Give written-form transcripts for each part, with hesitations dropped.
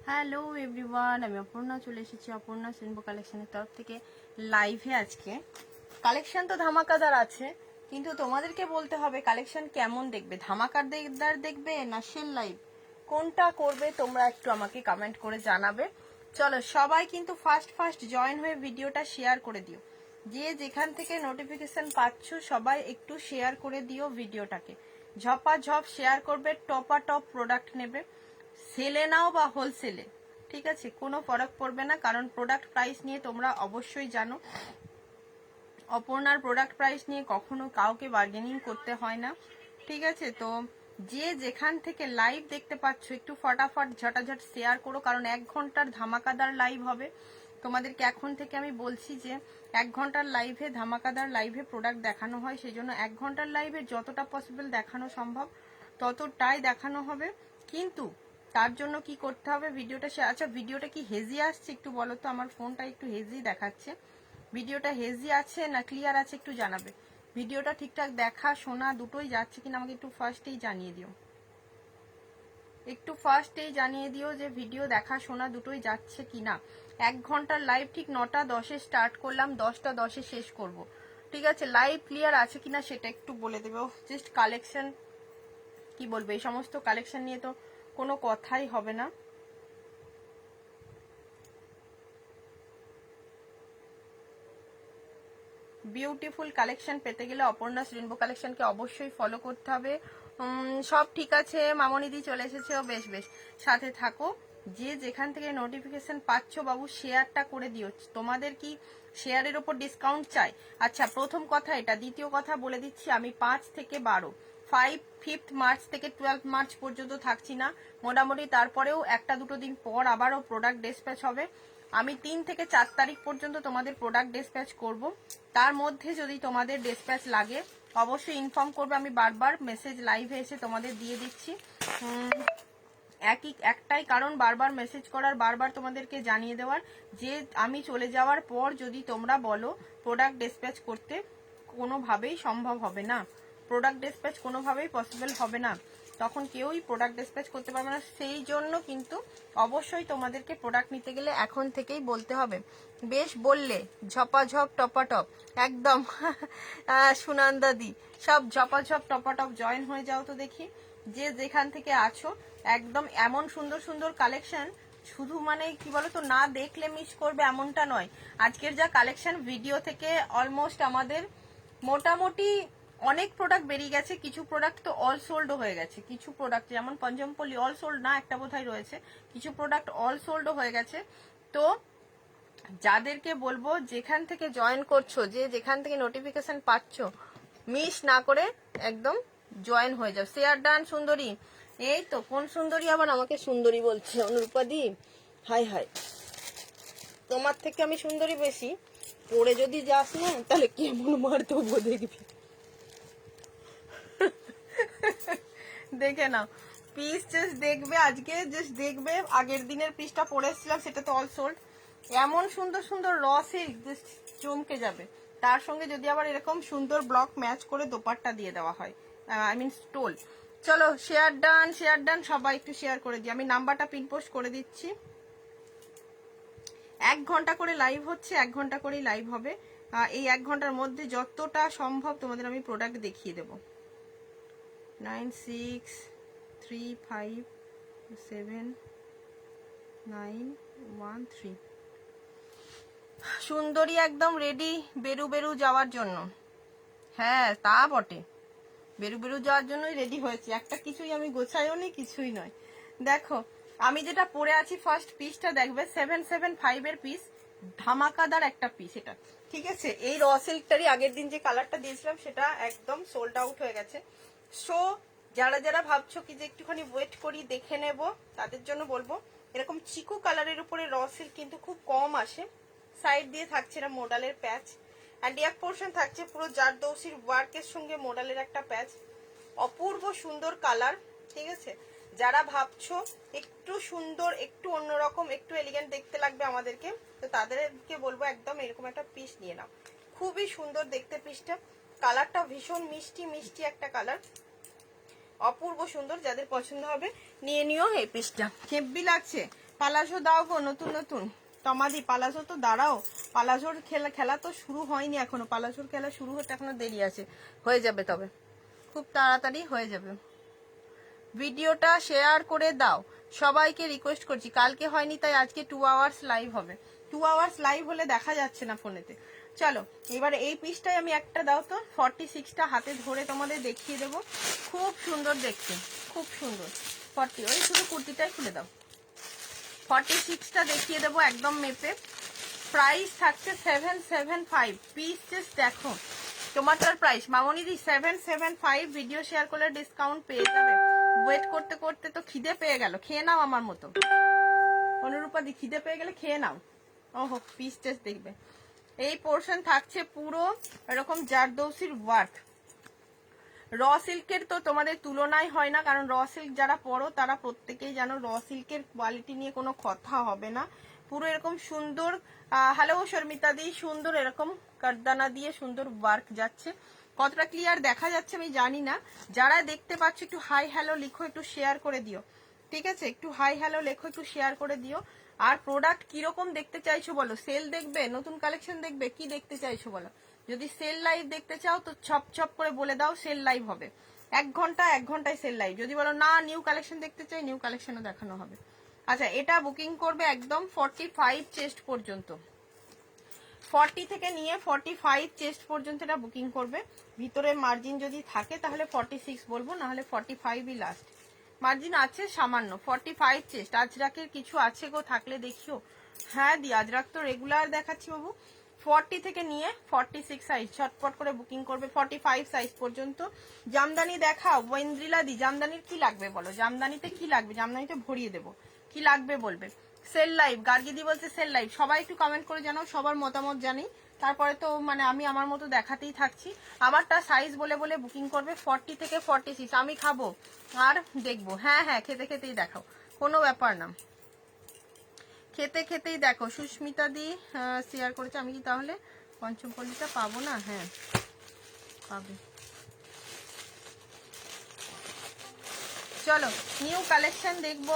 Hello everyone, আমি অপর্ণা চলে এসেছি অপর্ণা রেইনবো কালেকশনের তরফ থেকে লাইভে। আজকে কালেকশন তো ধামাকাদার আছে, কিন্তু তোমাদেরকে বলতে হবে কালেকশন কেমন দেখবে, ধামাকাদার দেখবে না সেল লাইভ, কোনটা করবে তোমরা একটু আমাকে কমেন্ট করে জানাবে। চলো সবাই কিন্তু ফার্স্ট জয়েন হয়ে ভিডিওটা শেয়ার করে দিও। যে যেখান থেকে নোটিফিকেশন পাচ্ছ সবাই একটু শেয়ার করে দিও ভিডিওটাকে, ঝপাঝপ শেয়ার করবে। টপা টপ প্রোডাক্ট নেবে, সেলে নাও বা হোলসেলে, ঠিক আছে, কোনো ফরক পড়বে না, কারণ প্রোডাক্ট প্রাইস নিয়ে তোমরা অবশ্যই জানো অপর্ণার প্রোডাক্ট প্রাইস নিয়ে কখনো কাউকে বার্গেনিং করতে হয় না, ঠিক আছে। তো যে যেখান থেকে লাইভ দেখতে পাচ্ছ একটু ফটাফট ঝটাঝট শেয়ার করো, কারণ 1 ঘন্টার ধামাকাদার লাইভ হবে। তোমাদেরকে এখন থেকে আমি বলছি যে 1 ঘন্টার লাইভে ধামাকাদার লাইভে প্রোডাক্ট দেখানো হয়, সেই জন্য 1 ঘন্টার লাইভে যতটা পসিবল দেখানো সম্ভব ততটাই দেখানো হবে। কিন্তু তার জন্য কি করতে হবে, ভিডিওটা আচ্ছা ভিডিওটা কি হেজি আসছে একটু বলো তো, আমার ফোনটা একটু হেজি দেখাচ্ছে। ভিডিওটা হেজি আছে না ক্লিয়ার আছে একটু জানাবে। ভিডিওটা ঠিকঠাক দেখা শোনা দুটোই যাচ্ছে কিনা আমাকে একটু ফার্স্টেই জানিয়ে দিও, যে ভিডিও দেখা শোনা দুটোই যাচ্ছে কিনা। 1 ঘন্টার লাইভ ঠিক 9টা 10-এ স্টার্ট করলাম, 10টা 10-এ শেষ করব, ঠিক আছে। লাইভ ক্লিয়ার আছে কিনা সেটা একটু বলে দেবে। জাস্ট কালেকশন কি বলবো, এই সমস্ত কালেকশন নিয়ে তো কোনো কথাই হবে না। বিউটিফুল কালেকশন পেতে গেলে অপর্ণা রেইনবো কালেকশনকে অবশ্যই ফলো করতে হবে। সব ঠিক আছে, মামনিদি চলে এসেছে, বেশ বেশ সাথে থাকো। যে যেখান থেকে নোটিফিকেশন পাচ্ছ বাবু শেয়ারটা করে দিও। তোমাদের কি শেয়ারের ওপর ডিসকাউন্ট চাই? আচ্ছা প্রথম কথা এটা, দ্বিতীয় কথা বলে দিচ্ছি, আমি 5 থেকে 12 5th মার্চ থেকে 12 মার্চ পর্যন্ত থাকছি না, মোটামুটি তারপরেও 1-2 দিন পর আবারও প্রোডাক্ট ডিসপ্যাচ হবে। আমি 3 থেকে 4 তারিখ পর্যন্ত তোমাদের প্রোডাক্ট ডিসপ্যাচ করব। তার মধ্যে যদি তোমাদের ডিসপ্যাচ লাগে অবশ্যই ইনফর্ম করবে, আমি বারবার মেসেজ লাইভে এসে তোমাদের দিয়ে দিচ্ছি। একটাই কারণ বারবার মেসেজ করার, বারবার তোমাদেরকে জানিয়ে দেওয়ার, যে আমি চলে যাওয়ার পর যদি তোমরা বলো প্রোডাক্ট ডিসপ্যাচ করতে, কোনোভাবেই সম্ভব হবে না, প্রোডাক্ট ডিসপ্যাচ কোনোভাবেই পসিবল হবে না, তখন কেউই প্রোডাক্ট ডিসপ্যাচ করতে পারবে না। সেই জন্য কিন্তু অবশ্যই তোমাদেরকে প্রোডাক্ট নিতে গেলে এখন থেকেই বলতে হবে। বেশ বললে, ঝপাঝপ টপাটপ একদম সুনন্দাদি সব ঝপাঝপ টপাটপ জয়েন হয়ে যাও তো দেখি, যে যেখান থেকে আছো। একদম এমন সুন্দর সুন্দর কালেকশন, শুধু মানে কি বলতো না দেখলে মিস করবে এমনটা নয়। আজকের যা কালেকশন ভিডিও থেকে অলমোস্ট আমাদের মোটামুটি অনেক প্রোডাক্ট বেরিয়ে গেছে, কিছু প্রোডাক্ট তো অল সোল্ডও হয়ে গেছে, কিছু প্রোডাক্ট যেমন পঞ্চমপল্লী অল সোল্ড না, একটা বোধহয় রয়েছে, কিছু প্রোডাক্ট অল সোল্ডও হয়ে গেছে। তো যাদেরকে বলবো যেখান থেকে জয়েন করছো, যে যেখান থেকে নোটিফিকেশন পাচ্ছ, মিস না করে একদম জয়েন হয়ে যাও। শেয়ার ডান সুন্দরী, এই তো কোন সুন্দরী আবার আমাকে সুন্দরী বলছে, অনুরূপাদি হাই হাই, তোমার থেকে আমি সুন্দরী বেশি, পড়ে যদি যাস না তাহলে কেমন মার দেবো দেখবি। দেখে নাও পিস, জাস্ট দেখবে, আজকে জাস্ট দেখবে, আগের দিনের পিসটা পরে এসেছিলাম সেটা তো অল সোল্ড। এমন সুন্দর সুন্দর র সিল্ক জাস্ট চমকে যাবে। তার সঙ্গে যদি আবার এরকম সুন্দর ব্লক ম্যাচ করে দোপাট্টা দিয়ে দেওয়া হয়, আই মিন স্টোল। চলো শেয়ার ডান সবাই একটু শেয়ার করে দিই, আমি নাম্বারটা পিন পোস্ট করে দিচ্ছি। 1 ঘন্টা করে লাইভ হচ্ছে, 1 ঘন্টা করেই লাইভ হবে। এই 1 ঘন্টার মধ্যে যতটা সম্ভব তোমাদের আমি প্রোডাক্ট দেখিয়ে দেবো। 9635 7 913। সুন্দরী একদম রেডি বেরু বেরু যাওয়ার জন্য। হ্যাঁ তা বটে, বেরু বেরু যাওয়ার জন্যই রেডি হয়েছি। একটা কিছুই আমি গোছাইও নি, কিছুই নয়। দেখো আমি যেটা পরে আছি, ফার্স্ট পিসটা দেখবে 775 এর পিস, ধামাকাদার একটা পিস এটা, ঠিক আছে। এই র সিল্কটারই আগের দিন যে কালারটা দিয়েছিলাম সেটা একদম সোল্ড আউট হয়ে গেছে। সো যারা যারা ভাবছো কি যে একটুখানি ওয়েট করি দেখে নেব, তাদের জন্য বলবো এরকম চিকু কালারের উপরে র সিল্ক কিন্তু খুব কম আসে। সাইড দিয়ে থাকছে এটা মোডালের প্যাচ, অ্যান্ড এক পোর্শন থাকছে পুরো জারদৌসির ওয়ার্কের সঙ্গে মোডালের একটা প্যাচ। অপূর্ব সুন্দর কালার, ঠিক আছে। যারা ভাবছো একটু সুন্দর, একটু অন্যরকম, একটু এলিগেন্ট দেখতে লাগবে আমাদেরকে, তো তাদেরকে বলবো একদম এরকম একটা পিস নিয়ে নাও। খুবই সুন্দর দেখতে পিসটা, কালারটা ভীষণ মিষ্টি মিষ্টি একটা কালার, অপূর্ব সুন্দর। যাদের পছন্দ হবে নিয়ে নিও এই পিসটা, হেব্বি লাগছে। পালাজো দাও গো, নতুন নতুন তমাদি পালাজো তো দাঁড়াও, পালাজোর খেলা তো শুরু হয়নি এখনো, পালাজোর খেলা শুরু হতে এখনো দেরি আছে, হয়ে যাবে, তবে খুব তাড়াতাড়ি হয়ে যাবে। ভিডিওটা শেয়ার করে দাও, সবাইকে রিকোয়েস্ট করছি। কালকে হয়নি তাই আজকে 2 আওয়ার্স লাইভ হবে। 2 আওয়ার্স লাইভ হলে দেখা যাচ্ছে না ফোনেতে। চলো এবারে এই পিসটাই আমি একটা দাও তো, 46টা হাতে ধরে তোমাদের দেখিয়ে দেবো। খুব সুন্দর দেখতে, খুব সুন্দর। 40, ওই শুধু কুর্তিটাই খুলে দাও। 46টা দেখিয়ে দেবো একদম মেপে। প্রাইস থাকছে 775 পিস, জাস্ট দেখো টমাটার প্রাইস মামনিদি 775। ভিডিও শেয়ার করলে ডিসকাউন্ট পেয়ে যাবে। ওয়েট করতে করতে তো খিদে পেয়ে গেল, খেয়ে নাও আমার মতো। অনুরূপাদি খিদে পেয়ে গেলে খেয়ে নাও। ওহো পিস টেস্ট দেখবে। এই পোর্শন থাকছে পুরো এরকম জারদৌসির ওয়ার্ক। র সিল্কের তো তোমাদের তুলনাই হয় না, কারণ র সিল্ক যারা পরো তারা প্রত্যেকেই জানো র সিল্কের কোয়ালিটি নিয়ে কোনো কথা হবে না। পুরো এরকম সুন্দর, হ্যালো শর্মিতা দি, সুন্দর এরকম কারদানা দিয়ে সুন্দর ওয়ার্ক যাচ্ছে। কতটা ক্লিয়ার দেখা যাচ্ছে আমি জানি না, যারা দেখতে পাচ্ছ একটু হাই হ্যালো লিখো, একটু শেয়ার করে দিও, ঠিক আছে। একটু হাই হ্যালো লেখো, একটু শেয়ার করে দিও। আর প্রোডাক্ট কিরকম দেখতে চাইছো বলো, সেল দেখবে, নতুন কালেকশন দেখবে, কি দেখতে চাইছো বলো। যদি সেল লাইভ দেখতে চাও তো ছপ ছপ করে বলে দাও সেল লাইভ হবে, 1 ঘন্টায় সেল লাইভ। যদি বলো না নিউ কালেকশন দেখতে চাই, নিউ কালেকশনও দেখানো হবে। আচ্ছা এটা বুকিং করবে একদম 45 চেস্ট পর্যন্ত, 40 থেকে নিয়ে 45 চেস্ট পর্যন্ত এটা বুকিং করবে। ভিতরে মার্জিন যদি থাকে তাহলে 46 বলবো, না হলে 45ই লাস্ট। মার্জিন আছে সামান্য, 45 চেস্ট। আজরাকের কিছু আছে গো, থাকলে দেখিও। হ্যাঁ দি আজরাক তো রেগুলার দেখাচ্ছি বাবু। 40 থেকে নিয়ে 46 সাইজ ছটপট করে বুকিং করবে, 45 সাইজ পর্যন্ত। জামদানি দেখাও ওয়েন্দ্রিলা দি, জামদানির কি লাগবে বলো, জামদানিতে কি লাগবে, জামদানিতে ভরিয়ে দেবো, কি লাগবে বলবে। সেল লাইভ, গার্গিদি বলছে সেল লাইভ। সবাই একটু কমেন্ট করে জানাও, সবার মতামত জানি, তারপরে তো মানে আমি আমার মতো দেখাতেই থাকছি। আমারটা সাইজ বলে বলে বুকিং করবে 40 থেকে 46। আমি খাবো আর দেখবো, হ্যাঁ হ্যাঁ খেতে খেতেই দেখাও, কোনো ব্যাপার না, খেতে খেতেই দেখো। সুস্মিতা দি শেয়ার করেছে, আমি কি তাহলে পঞ্চমপল্লীটা পাবো না? হ্যাঁ পাবে। চলো নিউ কালেকশন দেখবো।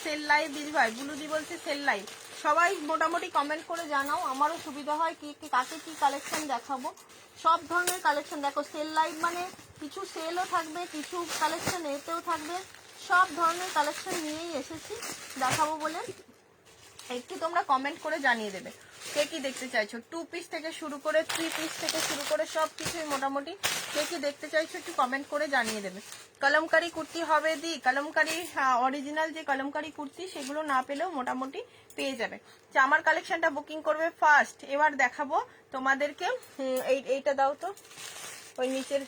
সেল লাইভ দিদি ভাই, বুলুদি বলছে সেল লাইভ। সবাই মোটামুটি কমেন্ট করে জানাও, আমারও সুবিধা হয় কি কাকে কি কালেকশন দেখাবো। সব ধরনের কালেকশন দেখো, সেল লাইভ মানে কিছু সেলও থাকবে, কিছু কালেকশন এতেও থাকবে, সব ধরনের কালেকশন নিয়েই এসেছি দেখাবো বলে। একটু তোমরা কমেন্ট করে জানিয়ে দেবে কে কি দেখতে চাইছো। 2 পিস থেকে শুরু করে 3 পিস থেকে শুরু করে সব কিছুই মোটামুটি কে কি দেখতে চাইছো একটু কমেন্ট করে জানিয়ে দেবে। কলমকারি কুর্তি হবে দি, কলমকারি অরিজিনাল যে কলমকারি কুর্তি সেগুলো না পেলেও মোটামুটি পেয়ে যাবে। আমার কালেকশনটা বুকিং করবে ফার্স্ট। এবার দেখাবো তোমাদেরকে, এইটা দাও তো, ওই নিচের,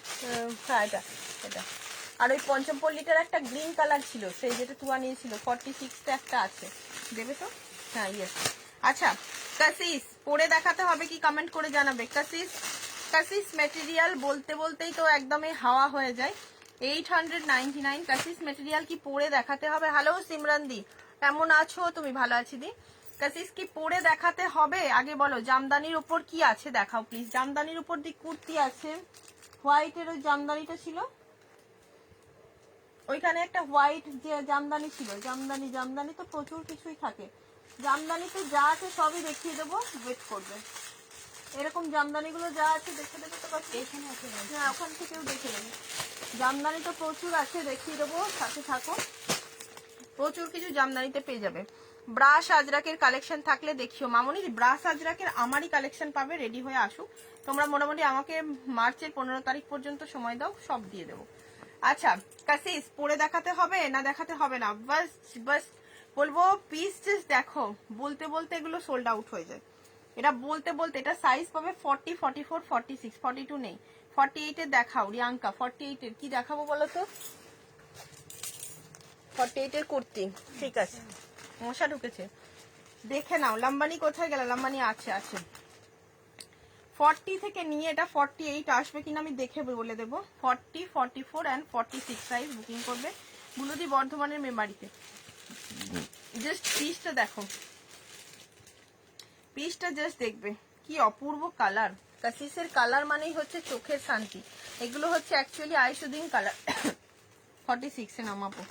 হ্যাঁ এটা এটা। আর ওই পঞ্চমপল্লীটার একটা গ্রিন কালার ছিল, সেই যেটা তুয়া নিয়েছিল, 46টা একটা আছে, দেবে তো? হ্যাঁ ইয়েস। আচ্ছা কাসিস পরে দেখাতে হবে কি কমেন্ট করে জানাবে। কাসিস, কাসিস মেটেরিয়াল বলতে বলতেই তো একদমই হাওয়া হয়ে যায়। 899 কাসিস মেটেরিয়াল কি পরে দেখাতে হবে? হ্যালো সিমরান দি, কেমন আছো তুমি? ভালো আছি দি। কাসিস কি পরে দেখাতে হবে আগে বলো। জামদানির উপর কি আছে দেখাও প্লিজ। জামদানির উপর দি কুর্তি আছে, হোয়াইটের ওই জামদানিটা ছিল, ওইখানে একটা হোয়াইট যে জামদানি ছিল। জামদানি জামদানি তো প্রচুর কিছুই থাকে, জামদানিতে যা আছে সবই দেখিয়ে দেবো, ওয়েট করবে। এরকম জামদানিগুলো যা আছে দেখে দেবে তো, এখানে আছে, হ্যাঁ ওখান থেকেও দেখে নেবে। জামদানি তো প্রচুর আছে, দেখিয়ে দেবো, সাথে থাকো। প্রচুর কিছু জামদানিতে পেয়ে যাবে। ব্রাশ আজরাকের কালেকশন থাকলে দেখিও। মামনি ব্রাশ আজরাকের আমারই কালেকশন পাবে, রেডি হয়ে আসুক। তোমরা মোটামুটি আমাকে মার্চের 15 তারিখ পর্যন্ত সময় দাও, সব দিয়ে দেবো। আচ্ছা কাসিস পরে দেখাতে হবে না দেখাতে হবে না, বাস বাস বলবো পিস জাস্ট দেখো। বলতে বলতে এগুলো সোল্ড আউট হয়ে যায়, এটা বলতে বলতে। এটা সাইজ পাবে 40, 44, 46, 42 নেই, 48 এর দেখাও রিয়াঙ্কা। 48 এর কি দেখাবো বলো তো? 48 এর কুর্তি, ঠিক আছে। মশা ঢুকেছে, দেখে নাও। লাম্বানি কোথায় গেল? লাম্বানি আছে আছে। 40 থেকে নিয়ে এটা 48 আসবে কিনা আমি দেখে বলে দেবো। 40, 44 অ্যান্ড 46 সাইজ বুকিং করবে বুলুদি বর্ধমানের মেমারিতে। জাস্ট পিসটা দেখো, পিসটা জাস্ট দেখবে কি অপূর্ব কালার। কাসিসের কালার মানেই হচ্ছে চোখের শান্তি। এগুলো হচ্ছে অ্যাকচুয়ালি আইশুদিন কালার। 46 এ নামাবো,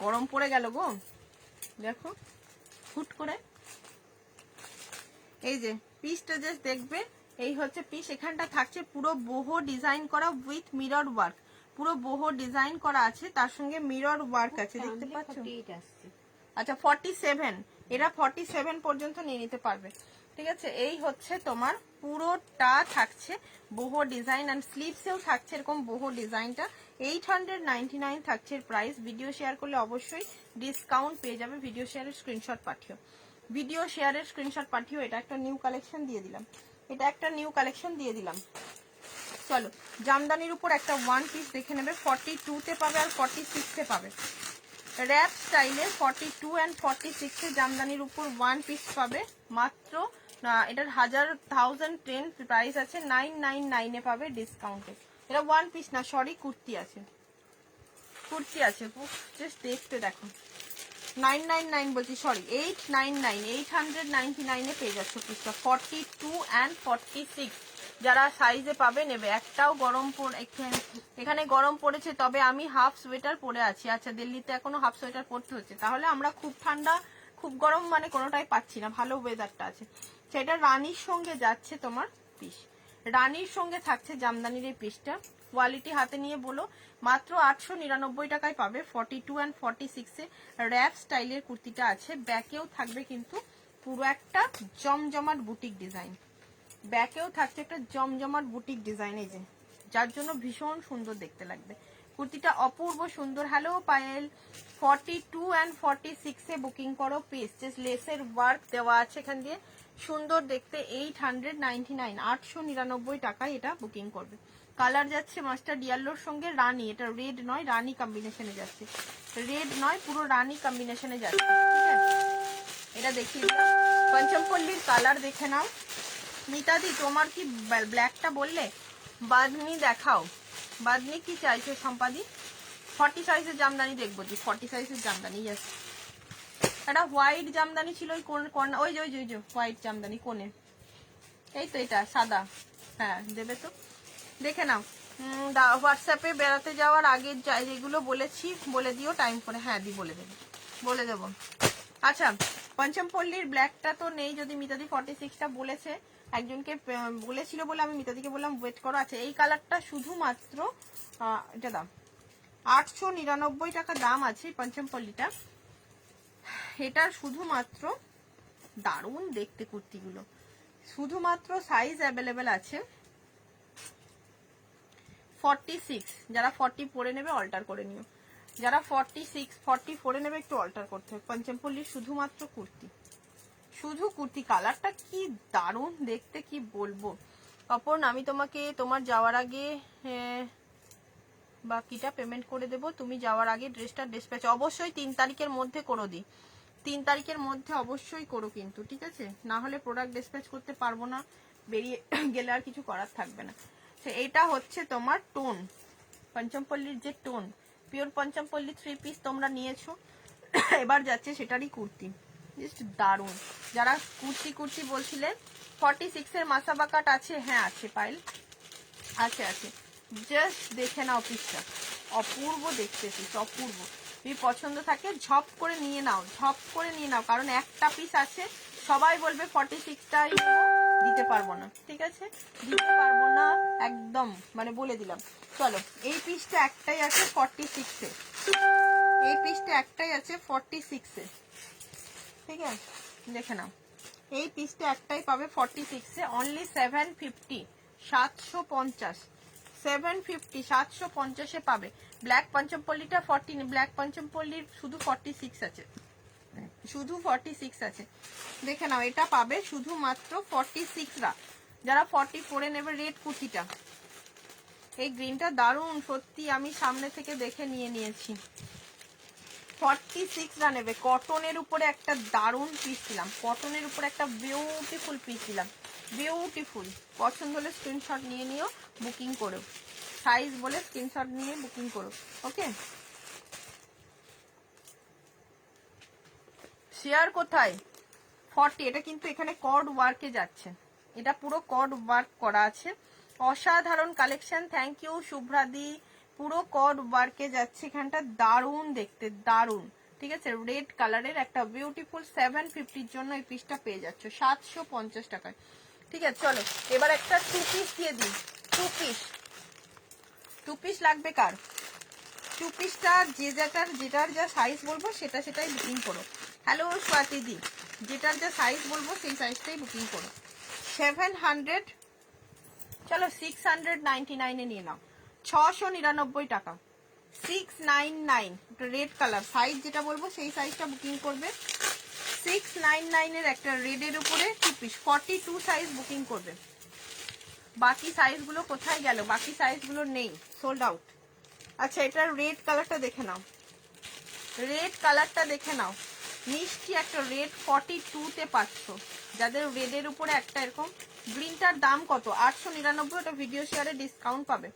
গরম পড়ে গেল গো, দেখো হুট করে। এই যে পিসটা জাস্ট দেখবে, এই হচ্ছে পিস। এখানটা থাকছে পুরো boho ডিজাইন করা উইথ মিরর ওয়ার্ক, পুরো boho ডিজাইন করা আছে, তার সঙ্গে মিরর ওয়ার্ক আছে, দেখতে পাচ্ছ? আচ্ছা 47, এরা 47 পর্যন্ত নিয়ে নিতে পারবে, ঠিক আছে। এই হচ্ছে তোমার পুরোটা থাকছে boho ডিজাইন, এন্ড স্লিভসেও থাকছে এরকম boho ডিজাইনটা। 899 থাকছে প্রাইস। ভিডিও শেয়ার করলে অবশ্যই ডিসকাউন্ট পেয়ে যাবে। ভিডিও শেয়ারের স্ক্রিনশট পাঠিও, ভিডিও শেয়ারের স্ক্রিনশট পাঠিও। এটা একটা নিউ কালেকশন দিয়ে দিলাম, এটা একটা নিউ কালেকশন দিয়ে দিলাম। চলো জামদানির উপর একটা ওয়ান পিস দেখে নেবে। 42 তে পাবে আর 46 এ পাবে। র‍্যাপ স্টাইলে 42 অ্যান্ড 46 এ জামদানির উপর ওয়ান পিস পাবে মাত্র। এটার 1010 প্রাইস আছে, 999 এ পাবে ডিসকাউন্টে। এটা ওয়ান পিস না, সরি কুর্তি আছে, কুর্তি আছে। জাস্ট দেখতে দেখো, 999 বলছি, সরি 899, 899 এ পেয়ে যাচ্ছ পিসটা। 42 অ্যান্ড 46 যারা সাইজে পাবে নেবে। একটাও গরম এখানে গরম পড়েছে, তবে আমি হাফ সোয়েটার পরে আছি। আচ্ছা দিল্লিতে এখনো হাফ সোয়েটার পরতে হচ্ছে, তাহলে আমরা খুব ঠান্ডা খুব গরম মানে কোনোটাই পাচ্ছি না, ভালো ওয়েদারটা আছে। সেটা রানীর সঙ্গে যাচ্ছে তোমার পিস, রানীর সঙ্গে থাকছে জামদানির এই পিসটা। কোয়ালিটি হাতে নিয়ে বলো, মাত্র 899 টাকায় পাবে। 42 অ্যান্ড 46 এ র‍্যাপ স্টাইলের কুর্তিটা আছে। ব্যাকেও থাকবে কিন্তু পুরো একটা জমজমাট বুটিক ডিজাইন, ব্যাকেও থাকছে একটা জমজমাট বুটিক ডিজাইন, এই যে, যার জন্য ভীষণ সুন্দর দেখতে লাগবে কুর্তিটা, অপূর্ব সুন্দর। Hello Payel, 42 and 46 A booking করো পিস। জাস্ট লেসের ওয়ার্ক দেওয়া আছে এখান দিয়ে, সুন্দর দেখতে। 899, 899 টাকায় এটা বুকিং করবে। কালার যাচ্ছে মাস্টার্ড ইয়েলোর সঙ্গে রানী, এটা রেড নয়, রানী কম্বিনেশনে যাচ্ছে, রেড নয় পুরো রানী কম্বিনেশনে যাচ্ছে, ঠিক আছে। এটা দেখিয়ে দিলাম। পঞ্চমপল্লীর কালার দেখে নাও। মিতাদি তোমার কি ব্ল্যাকটা বললে? বাদনি দেখাও, বাদনি কি চাইছো সম্পাদি? 40 সাইজের জামদানি দেখবো, জি 40 সাইজের জামদানি। ইয়েস, একটা হোয়াইট জামদানি ছিল ওই কোন, ওই যে হোয়াইট জামদানি কোনে, এই তো এটা সাদা। হ্যাঁ দেবে তো, দেখে নাও। হোয়াটসঅ্যাপে বেড়াতে যাওয়ার আগে যেগুলো বলেছি বলে দিও টাইম করে। হ্যাঁ দি বলে দেবো, বলে দেবো। আচ্ছা পঞ্চমপল্লীর ব্ল্যাকটা তো নেই, যদি মিতাদি 46টা বলেছে, একজনকে বলেছিল বলে আমি মিতাদিকে বললাম ওয়েট করো। আচ্ছা এই কালারটা শুধুমাত্র এটা দাম 899 টাকা দাম আছে পঞ্চমপল্লীটা। এটা শুধুমাত্র দারুণ দেখতে কুর্তিগুলো, শুধুমাত্র সাইজ অ্যাভেলেবেল আছে 46। যারা 40 পরে নেবে অল্টার করে নিও, যারা 46 40 পরে নেবে একটু অল্টার করতে হবে। পঞ্চমপল্লীর শুধুমাত্র কুর্তি, শুধু কুর্তি। কালারটা কি দারুণ দেখতে, কি বলবো। অপর্ণ আমি তোমাকে তোমার যাওয়ার আগে বাকিটা পেমেন্ট করে দেবো, তুমি যাওয়ার আগে ড্রেসটা ডিসপ্যাচ অবশ্যই 3 তারিখের মধ্যে করো দি, 3 তারিখের মধ্যে অবশ্যই করো কিন্তু, ঠিক আছে। না হলে প্রোডাক্ট ডিসপ্যাচ করতে পারবো না, বেরিয়ে গেলে আর কিছু করার থাকবে না। এটা হচ্ছে তোমার টোন, পঞ্চমপল্লীর যে টোন, পিওর পঞ্চমপল্লী 3 পিস তোমরা নিয়েছো, এবার যাচ্ছে সেটারই কুর্তি। জাস্ট দারুণ। যারা কুর্তি কুর্তি বলছিলেন, 46 এর মাসাবা কাট আছে, হ্যাঁ আছে পাইল, আছে আছে। জাস্ট দেখে নাও পিসটা, অপূর্ব দেখতে পিস, অপূর্ব। যদি পছন্দ থাকে ঝপ করে নিয়ে নাও, ঝপ করে নিয়ে নাও, কারণ একটা পিস আছে, সবাই বলবে 46টাই দিতে পারবো না, ঠিক আছে, দিতে পারবো না একদম, মানে বলে দিলাম। চলো এই পিসটা একটাই আছে 46 এ, এই পিসটা একটাই আছে 46 এ, ঠিক আছে দেখে নাও, এই পিসটা একটাই পাবে 46 এ, অনলি 750, 750, 750, 750 এ পাবে। ব্ল্যাক পঞ্চমপল্লিটা 40, ব্ল্যাক পঞ্চমপল্লির শুধু 46 আছে, শুধু 46 আছে, দেখে নাও এটা পাবে শুধুমাত্র 46রা। যারা 44 এ নেবে রেড কুর্তিটা, এই গ্রিনটা দারুণ সত্যি, আমি সামনে থেকে দেখে নিয়ে নিয়েছি। 46রা নেবে, কটনের উপরে একটা দারুণ পিস দিলাম, কটনের উপরে একটা বিউটিফুল পিস দিলাম, বিউটিফুল। পছন্দ হলে স্ক্রিনশট নিয়ে নিও, বুকিং করো, সাইজ বলে স্ক্রিনশট নিয়ে বুকিং করো, ওকে। শেয়ার কোথায়? 40, এটা কিন্তু এখানে কর্ড ওয়ার্কে যাচ্ছে, এটা পুরো কর্ড ওয়ার্ক করা আছে, অসাধারণ কালেকশন। থ্যাংক ইউ শুভ্রাদি, পুরো কর্ড ওয়ার্কে যাচ্ছে, এখানটা দারুণ দেখতে, দারুণ, ঠিক আছে। রেড কালারের একটা বিউটিফুল 750 জন্য এই পিসটা পেয়ে যাচ্ছ 750 টাকায়, ঠিক আছে। চলো এবার একটা 2 পিস দিয়ে দিই, 2 পিস লাগবে কার? 2 পিসটা যেটার যা সাইজ বলবো সেটাই বুকিং করো। হ্যালো স্বাতিদি, যেটার যা সাইজ বলবো সেই সাইজটাই বুকিং করো। 700, চলো 699 এ নিয়ে নাও, 699 টাকা, 699, রেড কালার, সাইজ যেটা বলবো সেই সাইজটা বুকিং করবে। 699 এর একটা রেডের উপরে 2 পিস, 42 সাইজ বুকিং করবে। বাকি সাইজগুলো কোথায় গেল? বাকি সাইজগুলো নেই, সোল্ড আউট। আচ্ছা এটার রেড কালারটা দেখে নাও, রেড কালারটা দেখে নাও, মিষ্টি একটা রেড 42 তে পাচ্ছ, যাদের রেডের উপরে একটা এরকম। গ্রিনটার দাম কত? 899, ওটা ভিডিও শেয়ারে ডিসকাউন্ট পাবে।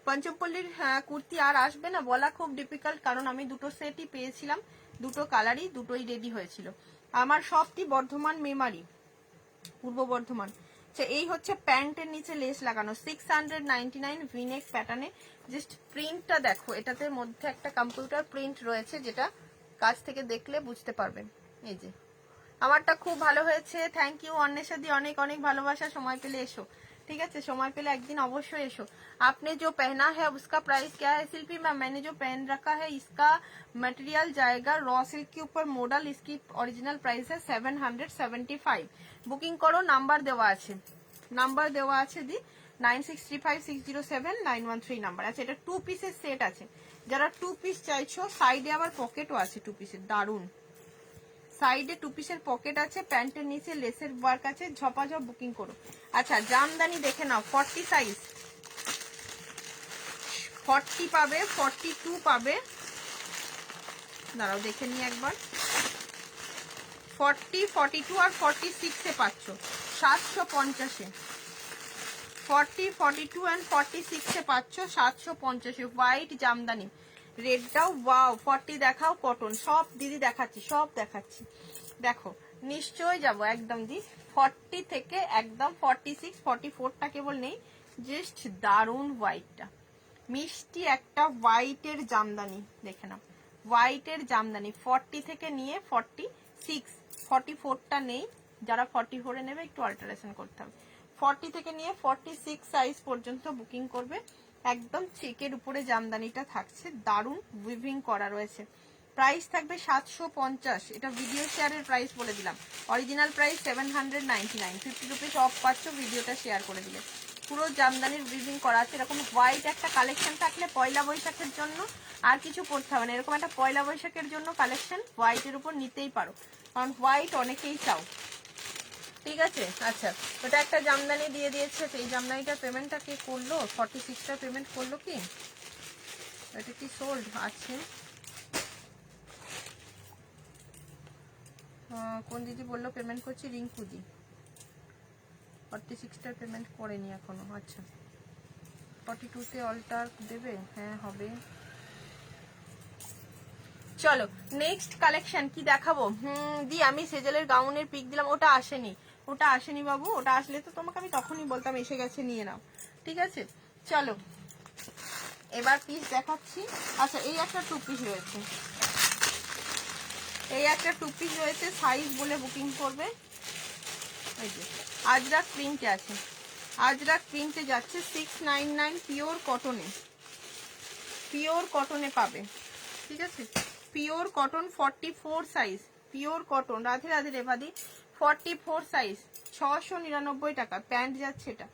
পঞ্চমপল্লির কুর্তি আর আসবে না বলা খুব ডিফিকাল্ট, কারণ আমি দুটো সেটই পেয়েছিলাম, দুটো কালারই, দুটোই রেডি হয়েছিল। আমার সবটি বর্ধমান মেমারি, পূর্ব বর্ধমান। আচ্ছা এই হচ্ছে প্যান্টের নিচে লেস লাগানো, 699 ভিনেক প্যাটার্নে। জাস্ট প্রিন্টটা দেখো, এটাতে মধ্যে একটা কম্পিউটার প্রিন্ট রয়েছে, যেটা কাছ থেকে দেখলে বুঝতে পারবেন। এই যে আমারটা খুব ভালো হয়েছে, থ্যাংক ইউ অন্বেষাদি, অনেক অনেক ভালোবাসা। সময় পেলে এসো, ঠিক আছে, সময় পেলে একদিন অবশ্যই এসো। आपने जो पहना है उसका प्राइस क्या है शिल्पी मैम? मैंने जो पहन रखा है इसका मटेरियल जाएगा रॉ सिल्क के ऊपर मॉडल, इसकी ओरिजिनल प्राइस है 775। बुकिंग करो, नाम्বার দেওয়া আছে, নাম্বার দেওয়া আছে দি 9635607913 নাম্বার আছে। এটা 2 পিসের সেট আছে, যারা 2 পিস চাইছো, সাইডে আবার পকেটও আছে 2 পিসের, দারুন। সাইডে 2 পিসের পকেট আছে, প্যান্টের নিচে লেসের ওয়ার্ক আছে, ঝপাঝপ বুকিং করো। আচ্ছা জামদানি দেখে নাও, 40 সাইজ, 40 পাবে, 42 পাবে, দাঁড়াও দেখে নিই একবার, 40, 42 আর 46 এ পাচ্ছ 750 এ, 40, 42 and 46 এ পাচ্ছ 750 এ। হোয়াইট জামদানি, রেডটাও ওয়াও। 40 দেখাও, কটন, সব দিদি দেখাচ্ছি, সব দেখাচ্ছি, দেখো নিশ্চয় যাবো একদম দি 40 থেকে একদম 46, 44টা কেবল নেই, জাস্ট দারুন। হোয়াইটটা মিষ্টি একটা হোয়াইটের জামদানি, দেখে নাও হোয়াইটের জামদানি, 40 থেকে নিয়ে 46, 44টা নেই, যারা 44 এ নেবে একটু অল্টারেশন করতে হবে। 40 থেকে নিয়ে 46 সাইজ পর্যন্ত বুকিং করবে। একদম চেকের উপরে জামদানিটা থাকছে, দারুন উইভিং করা রয়েছে। প্রাইস থাকবে 750, এটা ভিডিও শেয়ারের প্রাইস বলে দিলাম, অরিজিনাল প্রাইস 799, 50 রুপিস অফ পাচ্ছ ভিডিওটা শেয়ার করে দিলে। পুরো জামদানির উইভিং করা আছে। এরকম হোয়াইট একটা কালেকশন থাকলে পয়লা বৈশাখের জন্য আর কিছু করতে হবে না, এরকম একটা পয়লা বৈশাখের জন্য কালেকশন হোয়াইটের উপর নিতেই পারো, কারণ হোয়াইট অনেকেই চাও, ঠিক আছে। আচ্ছা ওটা একটা জামদানি দিয়ে দিয়েছে, এই জামদানিটার পেমেন্টটা কে করলো? 46টার পেমেন্ট করলো কি? এটা কি সোল্ড আছে? কোন দিদি বললো পেমেন্ট করছি? রিঙ্কুদি, 46টার পেমেন্ট করেনি এখনো। আচ্ছা 42তে অল্টার দেবে, হ্যাঁ হবে। চলো নেক্সট কালেকশন কি দেখাবো? দি আমি সেজেলের গাউনের পিক দিলাম, ওটা আসেনি, ওটা আসেনি বাবু, ওটা আসলে তো তোমাকে আমি তখনই বলতাম এসে গেছে নিয়ে নাও, ঠিক আছে। চলো এবার পিস দেখাচ্ছি। আচ্ছা এই একটা 2 পিস রয়েছে, এই একটা 2 পিস রয়েছে, সাইজ বলে বুকিং করবে। এই যে আজরাক প্রিন্টে আছে, আজরাক প্রিন্টে যাচ্ছে 699, পিওর কটনে, পিওর কটনে পাবে, ঠিক আছে। Pure cotton 44 size, pure cotton, Radhe Radhe রেবাদি, 44 সাইজ 699 টাকা, প্যান্ট যাচ্ছে এটা।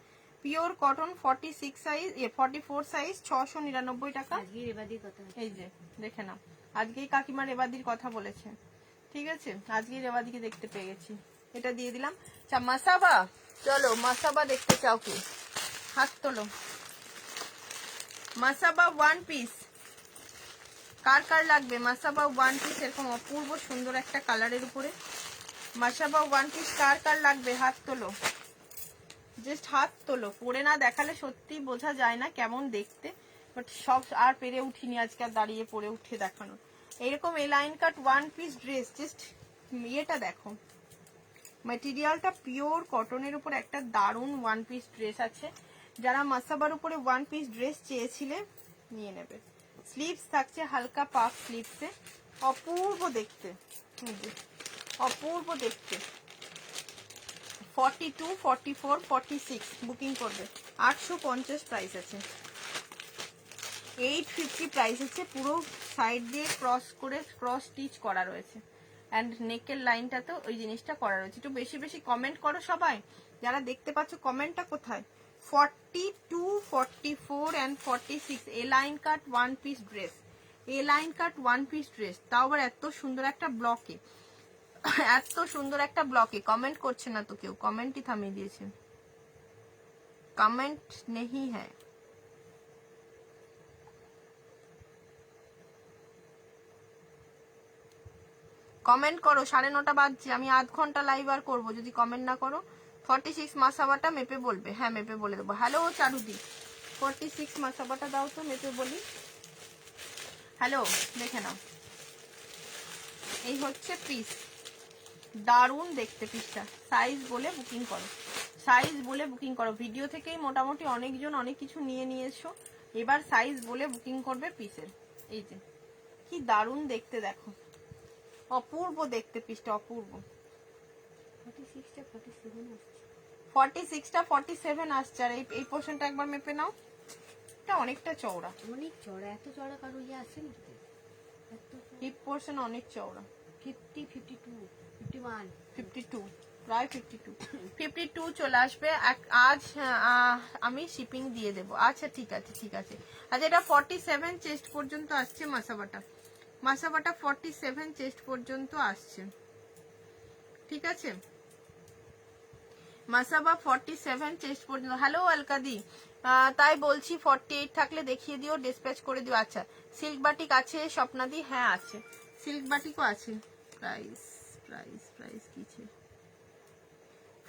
পিওর কটন 46 সাইজ, 44 সাইজ 699 টাকা। এই যে দেখে নাও, আজকেই কাকিমা রেবাদির কথা বলেছে, ঠিক আছে, আজকেই রেবাদিকে দেখতে পেয়ে গেছি, এটা দিয়ে দিলাম। আচ্ছা মাসাবা, চলো মাসাবা দেখতে চাও কি, হাত তোলো। মাসাবা ওয়ান পিস, কার কার লাগবে মাসাবা ওয়ান পিস, এরকম অপূর্ব সুন্দর একটা কালারের উপরে মাসাবা ওয়ান পিস কার কার লাগবে হাত তোলো, জাস্ট হাত তোলো। পরে না দেখালে সত্যি বোঝা যায় না কেমন দেখতে, বাট সব আর পেরে উঠিনি আজকে আর দাঁড়িয়ে পরে উঠে দেখানো। এইরকম এ line cut one piece dress, just ইয়েটা দেখো, ম্যাটেরিয়ালটা পিওর কটনের উপর একটা দারুণ ওয়ান পিস ড্রেস আছে। যারা মাসাবার উপরে ওয়ান পিস ড্রেস চেয়েছিলে নিয়ে নেবে। স্লিভস থাকছে হালকা পাফ স্লিভসে, অপূর্ব দেখতে, অপূর্ব দেখতে। 42, 44, 46 বুকিং করবে, 850 প্রাইস আছে, 850 প্রাইস আছে। পুরো সাইড দিয়ে ক্রস করে ক্রস স্টিচ করা রয়েছে, অ্যান্ড নেকের লাইনটা তো ওই জিনিসটা করা রয়েছে। একটু বেশি বেশি কমেন্ট করো সবাই, যারা দেখতে পাচ্ছ কমেন্টটা কোথায়। 42, 44 and 46 A line cut one piece dress, A line cut one piece dress, তাও আবার এত সুন্দর একটা ব্লকে, এত সুন্দর একটা ব্লকে। কমেন্ট করছে না তো কেউ, কমেন্টই থামিয়ে দিয়েছে, কমেন্ট নেই হ্যাঁ। কমেন্ট করো, 9:30 বাজছে, আমি আধ ঘন্টা লাইভ আর করবো, যদি কমেন্ট না করো। 46 মাসাবাটা মেপে বলবে, হ্যাঁ মেপে বলে দেবো। হ্যালো চারুদি, 46 মাসাবাটা দাও তো মেপে বলি। হ্যালো দেখে নাও, এই হচ্ছে পিস, দারুণ দেখতে পিসটা। সাইজ বলে বুকিং করো, সাইজ বলে বুকিং করো। ভিডিও থেকেই মোটামুটি অনেকজন অনেক কিছু নিয়ে নিয়েছো, এবার সাইজ বলে বুকিং করবে পিসের। এই যে কি দারুণ দেখতে দেখো, অপূর্ব দেখতে পিসটা, অপূর্ব। 46টা 47 আসছে, আর এই পোর্শনটা একবার মেপে নাও, এটা অনেকটা চওড়া, অনেক চওড়া, এত চওড়া কারো ইয়ে আছে নাকি? হিপ পোর্শন অনেক চওড়া, 50, 52, 51, 52, প্রায় 52, 52 চলে আসবে আজ। আমি শিপিং দিয়ে দেবো। আচ্ছা ঠিক আছে ঠিক আছে। আচ্ছা এটা 47 চেস্ট পর্যন্ত আসছে মাসাবাটা, মাসাবাটা 47 চেস্ট পর্যন্ত আসছে, ঠিক আছে। মাসাবা 47 চেস্ট পর্যন্ত। হ্যালো আলকাদি, তাই বলছি 48 থাকলে দেখিয়ে দিও, ডিসপ্যাচ করে দিও। আচ্ছা সিল্ক বাটিক আছে স্বপ্নাদি, হ্যাঁ আছে, সিল্ক বাটিকও আছে। প্রাইস প্রাইস প্রাইস কিছে,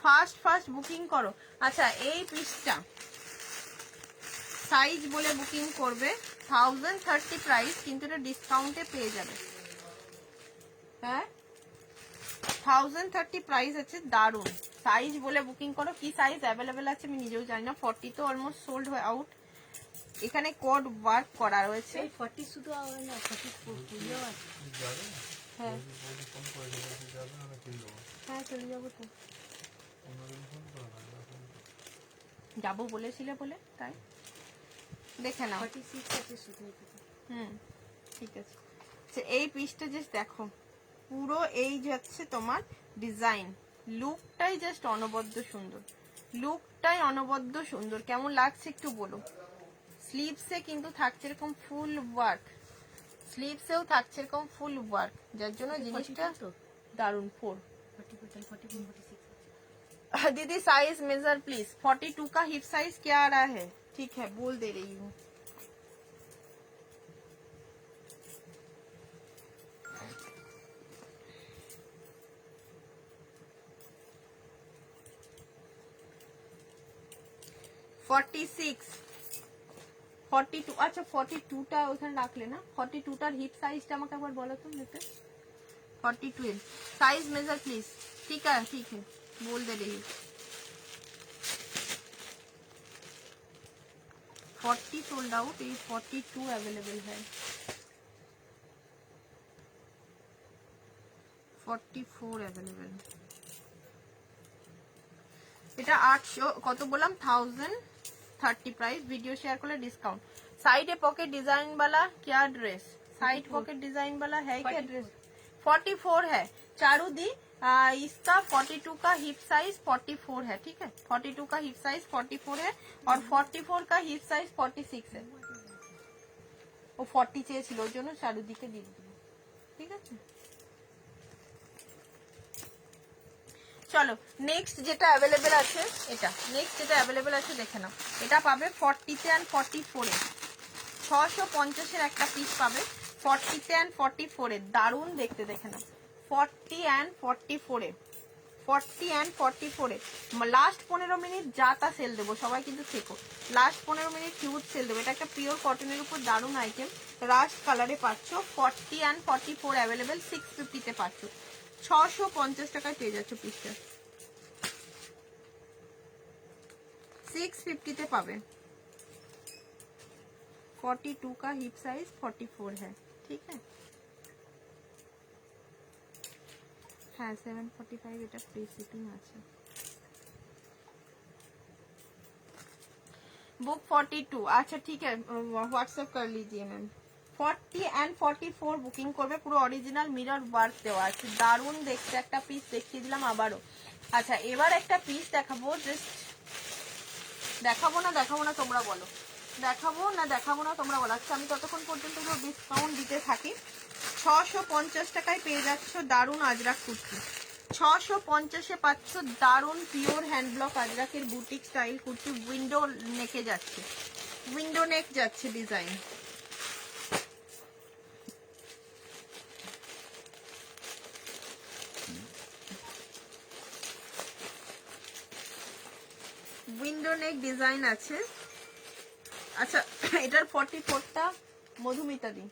ফার্স্ট ফার্স্ট বুকিং করো। আচ্ছা এই পিসটা সাইজ বলে বুকিং করবে, 1030 প্রাইস, কিন্তু এটা ডিসকাউন্টে পেয়ে যাবে। হ্যাঁ 1030 প্রাইস আছে, দারুন। সাইজ বলে বুকিং করো, কি সাইজ অ্যাভেলেবেল আছে আমি নিজেও জানি না। 40 তো অলমোস্ট সোল্ড হয়ে আউট, এখানে কোড ওয়ার্ক করা রয়েছে। 40 শুধু আর না, 44 আছে। হ্যাঁ হ্যাঁ চলে যাবো তো, যাবো বলেছিলে বলে তাই দেখে নাও। 46 আছে শুধু। ঠিক আছে। এই পিসটা জাস্ট দেখো, পুরো এই যাচ্ছে তোমার ডিজাইন, লুকটাই জাস্ট অনবদ্য সুন্দর, লুকটাই অনবদ্য সুন্দর। কেমন লাগছে একটু বলো। স্লিভসে কিন্তু থাকছে এরকম ফুল ওয়ার্ক, স্লিভসেও থাকছে এরকম ফুল ওয়ার্ক, যার জন্য জিনিসটা দারুন। 4 दीदी साइज मेजर प्लीज, 42 का हिप साइज क्या आ रहा है? ठीक है बोल दे रही हूँ। আচ্ছা 42টা ওখানে রাখলে না, 42টার হিপ সাইজটা আমাকে একবার বলো তো নিতে। 42 এর साइज मेजर प्लीज। ठीक है बोल दे रही हूँ। 40 सोल्ड आउट, ये 42 अवेलेबल है, 44 अवेलेबल। এটা 800 কত বললাম, 1030 प्राइस। वीडियो शेयर করলে ডিসকাউন্ট। साइड पॉकेट डिजाइन वाला क्या ड्रेस, साइड पॉकेट डिजाइन वाला है क्या ड्रेस? 44 है चारू दी। इसका 42 का हिप साइज 44 है, ठीक है। 42 का हिप साइज 44 है और 44 का हिप साइज 46 है। ও 40 চেয়েছিল ওর জন্য চারুদিকে দিয়ে দিল, ঠিক আছে। চলো নেক্সট যেটা অ্যাভেলেবেল আছে, এটা নেক্সট যেটা অ্যাভেলেবেল আছে দেখে নাও। এটা পাবে 40-তে অ্যান্ড 44-এ, 650-এর একটা পিস পাবে 40-তে অ্যান্ড 44-এ। দারুণ দেখতে, দেখে নাও। 40 অ্যান্ড 44-এ, 40 অ্যান্ড 44-এ। লাস্ট 15 মিনিট যা তা সেল দেবো, সবাই কিন্তু থেকো। লাস্ট 15 মিনিট হিউজ সেল দেবো। এটা একটা পিওর কটনের উপর দারুণ আইটেম, রাস্ট কালারে পাচ্ছ। 40 অ্যান্ড 44 অ্যাভেলেবেল, 650-তে পাচ্ছ। 650 টাকায় পেয়ে যাচ্ছ পিসটা, 650-তে পাবে। 42 का हिप साइज 44 है, ठीक है। हाँ 745 এটা ফ্রি শিপিং আছে। बुक 42, अच्छा ठीक है, व्हाट्सएप कर लीजिए मैम। 40 एंड 44 বুকিং করবে, পুরো অরিজিনাল মিরর ওয়ার্ক দেওয়া আছে। দারুণ দেখতে একটা পিস দেখিয়ে দিলাম আবারও। আচ্ছা এবার একটা পিস দেখাবো, জাস্ট দেখাবো না তোমরা বলো, দেখাবো না তোমরা বলো। আচ্ছা আমি ততক্ষণ পর্যন্ত ডিসকাউন্ট দিতে থাকি। 650 টাকায় পেয়ে যাচ্ছ দারুণ আজরাক কুর্তি। 650-এ পাচ্ছ দারুণ পিওর হ্যান্ড ব্লক আজরাকের বুটিক স্টাইল কুর্তি। উইন্ডো নেকে যাচ্ছে, উইন্ডো নেক যাচ্ছে ডিজাইন। উইন্ডো নেক ডিজাইন আছে। আচ্ছা এটার 44টা মধুমিতা দি।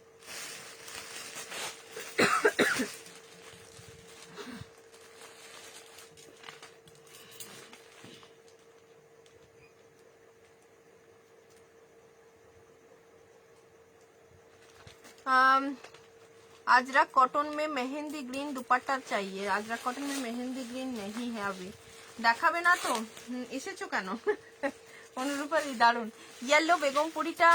अजरक कॉटन में मेहंदी ग्रीन दुपट्टा चाहिए। अजरक कॉटन में मेहंदी ग्रीन नहीं है अभी, দেখাবে না তো এসেছো কেন? অনুরূপালি দারুন। ইয়েলো বেগমপুরিটা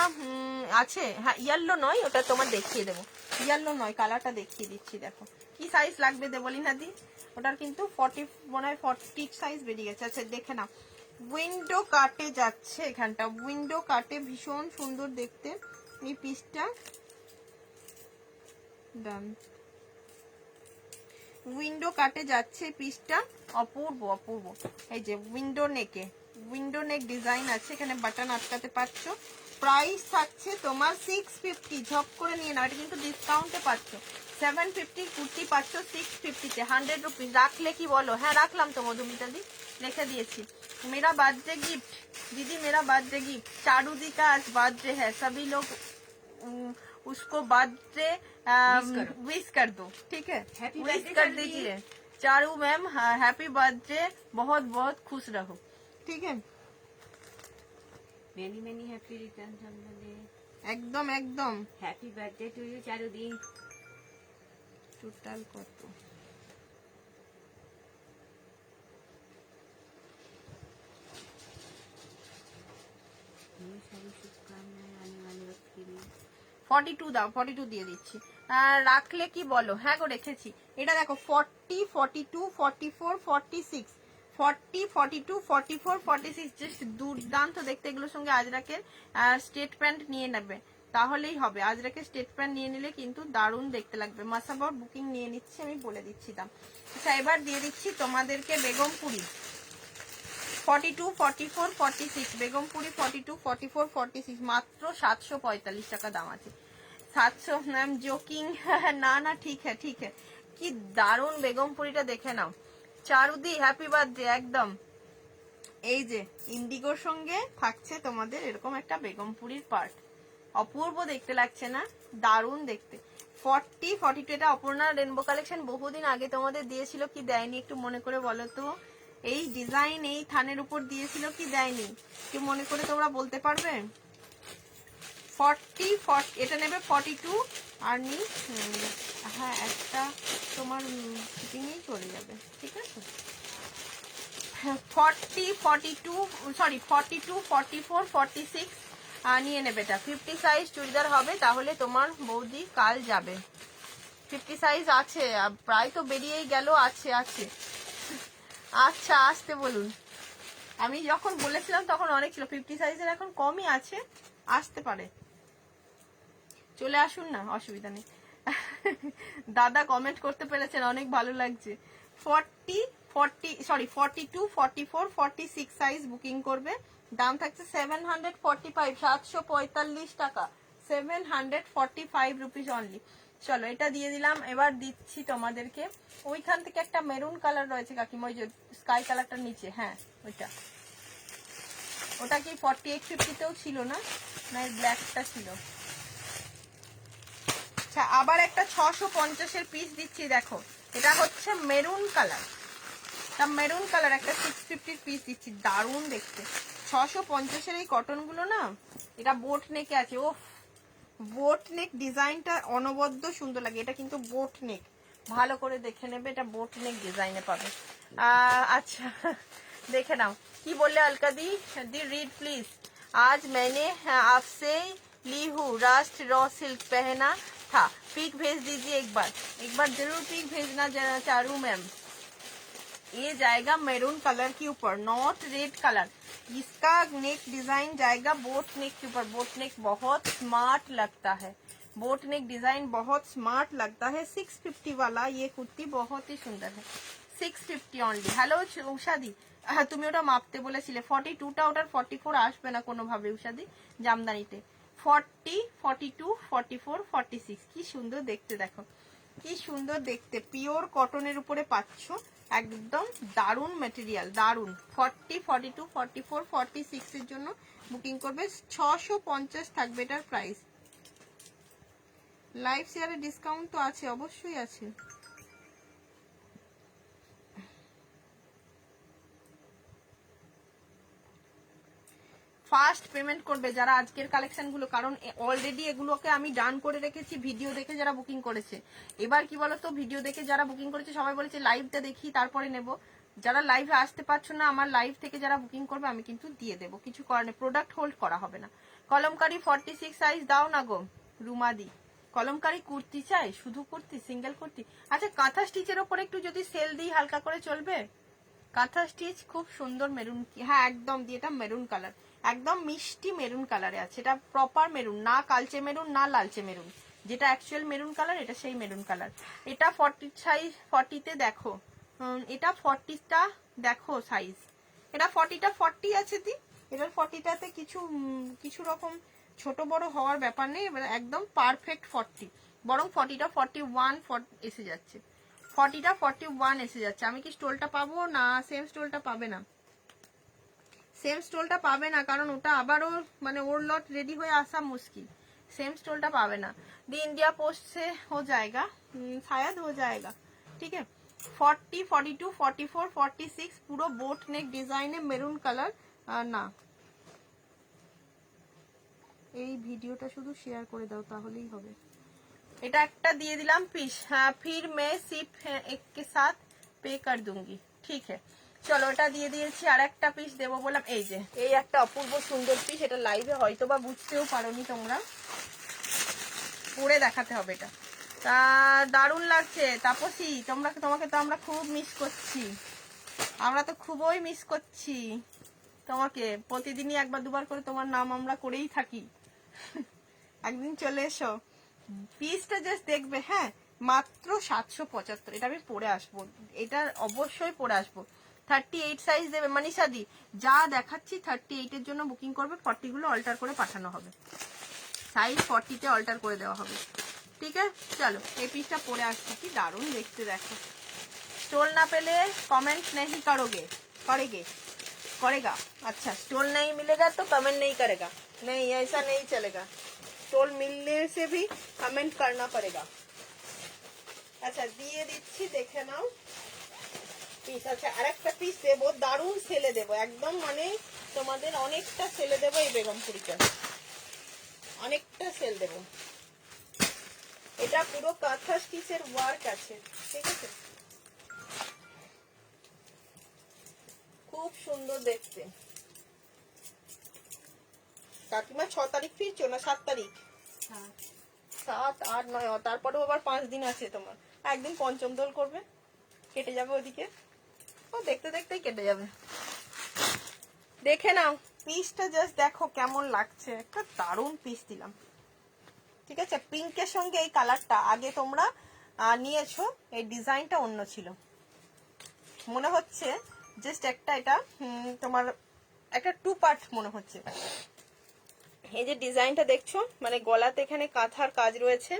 আছে, হ্যাঁ ইয়েলো নয় ওটা তোমার দেখিয়ে দেবো, ইয়েলো নয় কালারটা দেখিয়ে দিচ্ছি। দেখো কি সাইজ লাগবে দেবলিনা দি, ওটার কিন্তু 40 মনে হয় 40 সাইজ বেরিয়ে গেছে। আচ্ছা দেখে নাও, উইন্ডো কাটে যাচ্ছে এখানটা, উইন্ডো কাটে ভীষণ সুন্দর দেখতে এই পিসটা। ডান, উইন্ডো কাটে যাচ্ছে পিসটা, অপূর্ব অপূর্ব। এই যে উইন্ডো নেকে, উইন্ডো নেক ডিজাইন আছে, এখানে বাটন আটকাতে পারছো। প্রাইস থাকছে তোমার 650, ঝপ করে নিয়ে নাও, এটা কিন্তু ডিসকাউন্টে পাচ্ছ। 750 কুর্তি পাচ্ছ 650-তে, 100 রুপিস। রাখলে কি বলো? হ্যাঁ রাখলাম তো মধুমিতা দি, রেখে দিয়েছি। मेरा बर्थडे गिफ्ट दीदी, मेरा बर्थडे गिफ्ट, चारू दी का आज बर्थडे है, सभी लोग उसको बर्थडे विश कर दो, ठीक है, विश कर दीजिए। चारू मैम हैप्पी बर्थडे, बहुत बहुत खुश रहो, ठीक है। মেনি মেনি হ্যাপি রিটার্ন জন্মদিন, একদম একদম হ্যাপি বার্থডে টু ইউ চারুদি। টোটাল কত? শুভকামনায় আনে মানে 42 দাও, 42 দিয়ে দিচ্ছি। রাখলে কি বলো? হ্যাঁ গো রেখেছি। এটা দেখো 40, 42, 44, 46, 40, 42, 44, 46, জাস্ট দুর্দান্ত দেখতে। এগুলোর সঙ্গে আজরাকের স্টেট প্যান্ট নিয়ে নেবে তাহলেই হবে। আজরাকের স্টেট প্যান্ট নিয়ে নিলে কিন্তু দারুণ দেখতে লাগবে। মাসাবর বুকিং নিয়ে নিচ্ছি, আমি বলে দিচ্ছি দাম। আচ্ছা এবার দিয়ে দিচ্ছি তোমাদেরকে বেগমপুরি 42, 44, 46, বেগমপুরি 42, 44, 46, মাত্র 745 টাকা দাম আছে। 700 ম্যাম জোকিং, না না ঠিক হ্যাঁ ঠিক হ্যাঁ। কি দারুণ বেগমপুরিটা দেখে নাও। চারুদি হ্যাপি বার্থডে, একদম। এই যে ইন্ডিগোর সঙ্গে থাকছে তোমাদের এরকম একটা বেগমপুরির পার্ট, অপূর্ব দেখতে লাগছে না? দারুণ দেখতে। 40, 42, এটা অপূর্ণা রেনবো কালেকশন বহুদিন আগে তোমাদের দিয়েছিল, কি দেয়নি একটু মনে করে বলো তো? এই ডিজাইন এই থানের উপর দিয়েছিল কি দেয়নি, কি মনে করে তোমরা বলতে পারবে? 40, এটা নেবে 42 আর নি, হ্যাঁ একটা তোমার শিপিংয়েই চলে যাবে, ঠিক আছে। 40, 42, সরি 42, 44, 46, নিয়ে নেবে। এটা 50 সাইজ চুড়িদার হবে, তাহলে তোমার বৌদি কাল যাবে। 50 সাইজ আছে, প্রায় তো বেরিয়েই গেল, আছে আছে। আচ্ছা আসতে বলুন, আমি যখন বলেছিলাম তখন অনেক ছিল, 50 সাইজের এখন কমই আছে, আসতে পারে, চলে আসুন না, অসুবিধা নেই। দাদা কমেন্ট করতে পেরেছেন, অনেক ভালো লাগছে। 42, 44, 46 সাইজ বুকিং করবে, দাম থাকছে 745, 745 টাকা, 745 রুপিস অনলি। চলো এটা দিয়ে দিলাম। এবার দিচ্ছি তোমাদেরকে, ওইখান থেকে একটা মেরুন কালার রয়েছে কাকিমা, ওই যে স্কাই কালারটার নিচে, হ্যাঁ ওইটা, ওটা কি 48, 50তেও ছিল না, না এর ব্ল্যাকটা ছিল। আচ্ছা আবার একটা 650-এর পিস দিচ্ছি, দেখো এটা হচ্ছে মেরুন কালার, মেরুন কালার একটা 650 পিস দিচ্ছি, দারুণ দেখতে। 650-এর এই কটনগুলো না, এটা বোট নেকে আছে, ও বোট নেক ডিজাইনটা অনবদ্য সুন্দর লাগে। এটা কিন্তু বোট নেক, ভালো করে দেখে নেবে, এটা বোট নেক ডিজাইনে পাবে। আচ্ছা দেখে নাও কি বললে अलका दी, रीड प्लीज। आज मैंने आपसे ली हूँ रास्ट रॉ सिल्क पहना था, पिक भेज दीजिए एक बार जरूर पिक भेजना चारू मैम। ये जाएगा मैरून कलर के ऊपर, नॉट रेड कलर। इसका नेक डिजाइन जाएगा बोट नेक के ऊपर। बोट नेक बहुत स्मार्ट लगता है, बोट नेक डिजाइन बहुत स्मार्ट लगता है। 650 वाला ये कुर्ती बहुत ही सुंदर है, 650 অনলি। হ্যালো উষাদি, তুমি ওটা মাপতে বলেছিলে, 42টা, ওটার 44 আসবে না কোনোভাবে উষাদি, জামদানিতে 40, 42, 44, 46, কি সুন্দর দেখতে, দেখো কি সুন্দর দেখতে, পিওর কটনের উপরে পাচ্ছ, একদম দারুন মেটেরিয়াল, দারুন। 40, 42, 44, 46 এর জন্য বুকিং করবে, 650 থাকবে এটার প্রাইস। লাইভ শেয়ারে ডিসকাউন্ট তো আছে, অবশ্যই আছে। ফার্স্ট পেমেন্ট করবে যারা আজকের কালেকশনগুলো, কারণ অলরেডি এগুলোকে আমি ডান করে রেখেছি ভিডিও দেখে যারা বুকিং করেছে। এবার কি বলতো, ভিডিও দেখে যারা বুকিং করেছে সবাই বলেছে লাইভটা দেখি তারপরে নেব, যারা লাইভে আসতে পারছো না, আমার লাইভ থেকে যারা বুকিং করবে আমি কিন্তু দিয়ে দেবো, কিছু করার নেই, প্রোডাক্ট হোল্ড করা হবে না। কলমকারি 46 সাইজ দাও না গো রুমাদি, কলমকারি কুর্তি চাই, শুধু কুর্তি, সিঙ্গেল কুর্তি। আচ্ছা কাঁথা স্টিচের ওপরে একটু যদি সেল দিই হালকা করে চলবে? কাঁথা স্টিচ খুব সুন্দর মেরুন, হ্যাঁ একদম দিয়ে, এটা মেরুন কালার, একদম মিষ্টি মেরুন কালারে আছে, এটা প্রপার মেরুন, না কালচে মেরুন না লালচে মেরুন, যেটা অ্যাকচুয়াল মেরুন কালার এটা সেই মেরুন কালার। এটা 40 সাইজ, 40তে দেখো, এটা 40টা দেখো সাইজ, এটা 40টা 40 আছে দি, এটার 40টাতে কিছু রকম ছোট বড় হওয়ার ব্যাপার নেই, একদম পারফেক্ট 40, বরং 40টা 41 এসে যাচ্ছে, 40টা 41 এসে যাচ্ছে। আমি কি স্টোলটা পাবো না? সেম স্টোলটা পাবে না, সেম স্টোলটা পাবে না, কারণ ওটা আবারও মানে ওর লট রেডি হয়ে আসা মুশকিল, सेम स्टोलটা পাবে না। दी इंडिया पोस्ट से हो जाएगा, शायद हो जाएगा, ठीक है। 40, 42, 44, 46 পুরো বোট নেক ডিজাইনে মেরুন কালার। না এই ভিডিওটা শুধু শেয়ার করে দাও তাহলেই হবে। এটা একটা দিয়ে দিলাম পিস, হ্যাঁ फिर मैं सिर्फ एक के साथ पे कर दूंगी, ठीक है। চলো এটা দিয়ে দিয়েছি, আর একটা পিস দেবো বললাম, এই যে এই একটা অপূর্ব সুন্দর পিস, এটা লাইভে হয়তো বা বুঝতেও পারোনি তোমরা, পরে দেখাতে হবে এটা, তা দারুণ লাগছে। তাপসী তোমাকে তো আমরা খুব মিস করছি, আমরা তো খুবই মিস করছি তোমাকে, প্রতিদিনই একবার দুবার করে তোমার নাম আমরা করেই থাকি। একদিন চলে এসো, পিসটা জাস্ট দেখবে, হ্যাঁ মাত্র 775, এটা আমি পরে আসবো, এটা অবশ্যই পরে আসবো। 38 সাইজ দেবে মানিশা দি, যা দেখাচ্ছি 38 এর জন্য বুকিং করবে, 40 গুলো অল্টার করে পাঠানো হবে, সাইজ 40তে অল্টার করে দেওয়া হবে, ঠিক আছে। চলো এই পিসটা পরে আসছি, কি দারুণ দেখতে দেখো। स्टोल ना पेले कमेंट नहीं करोगे, करेगा, अच्छा स्टोल नहीं मिलेगा तो कमेंट नहीं करेगा, नहीं ऐसा नहीं चलेगा, स्टोल मिलने से भी कमेंट करना पड़ेगा। अच्छा दिए दिच्छी देखे नाओ পিস। আচ্ছা আরেকটা পিস দেবো, দারুণ সেলে দেবো, একদম মানে তোমাদের অনেকটা সেলে দেবো, এই বেগমপুরিটা অনেকটা সেল দেবো, এটা পুরো কাঁথা স্টিচের ওয়ার্ক আছে, ঠিক আছে, খুব সুন্দর দেখতে। কাকিমা 6 তারিখ ফিরছো না 7 তারিখ? 7, 8, 9, তারপরেও আবার 5 দিন আছে তোমার। একদিন পঞ্চম দোল করবে, কেটে যাবে ওদিকে। ও দেখতে দেখতেই কেটে যাবে। দেখে নাও পিসটা, জাস্ট দেখো কেমন লাগছে, একটা দারুণ পিস দিলাম। ঠিক আছে, পিঙ্কের সঙ্গে এই কালারটা আগে তোমরা নিয়েছো, এই ডিজাইনটা অন্য ছিল মনে হচ্ছে, জাস্ট একটা এটা তোমার একটা 2 পার্ট মনে হচ্ছে। এই যে ডিজাইনটা দেখছো, মানে গলাতে এখানে কাঁথার কাজ রয়েছে।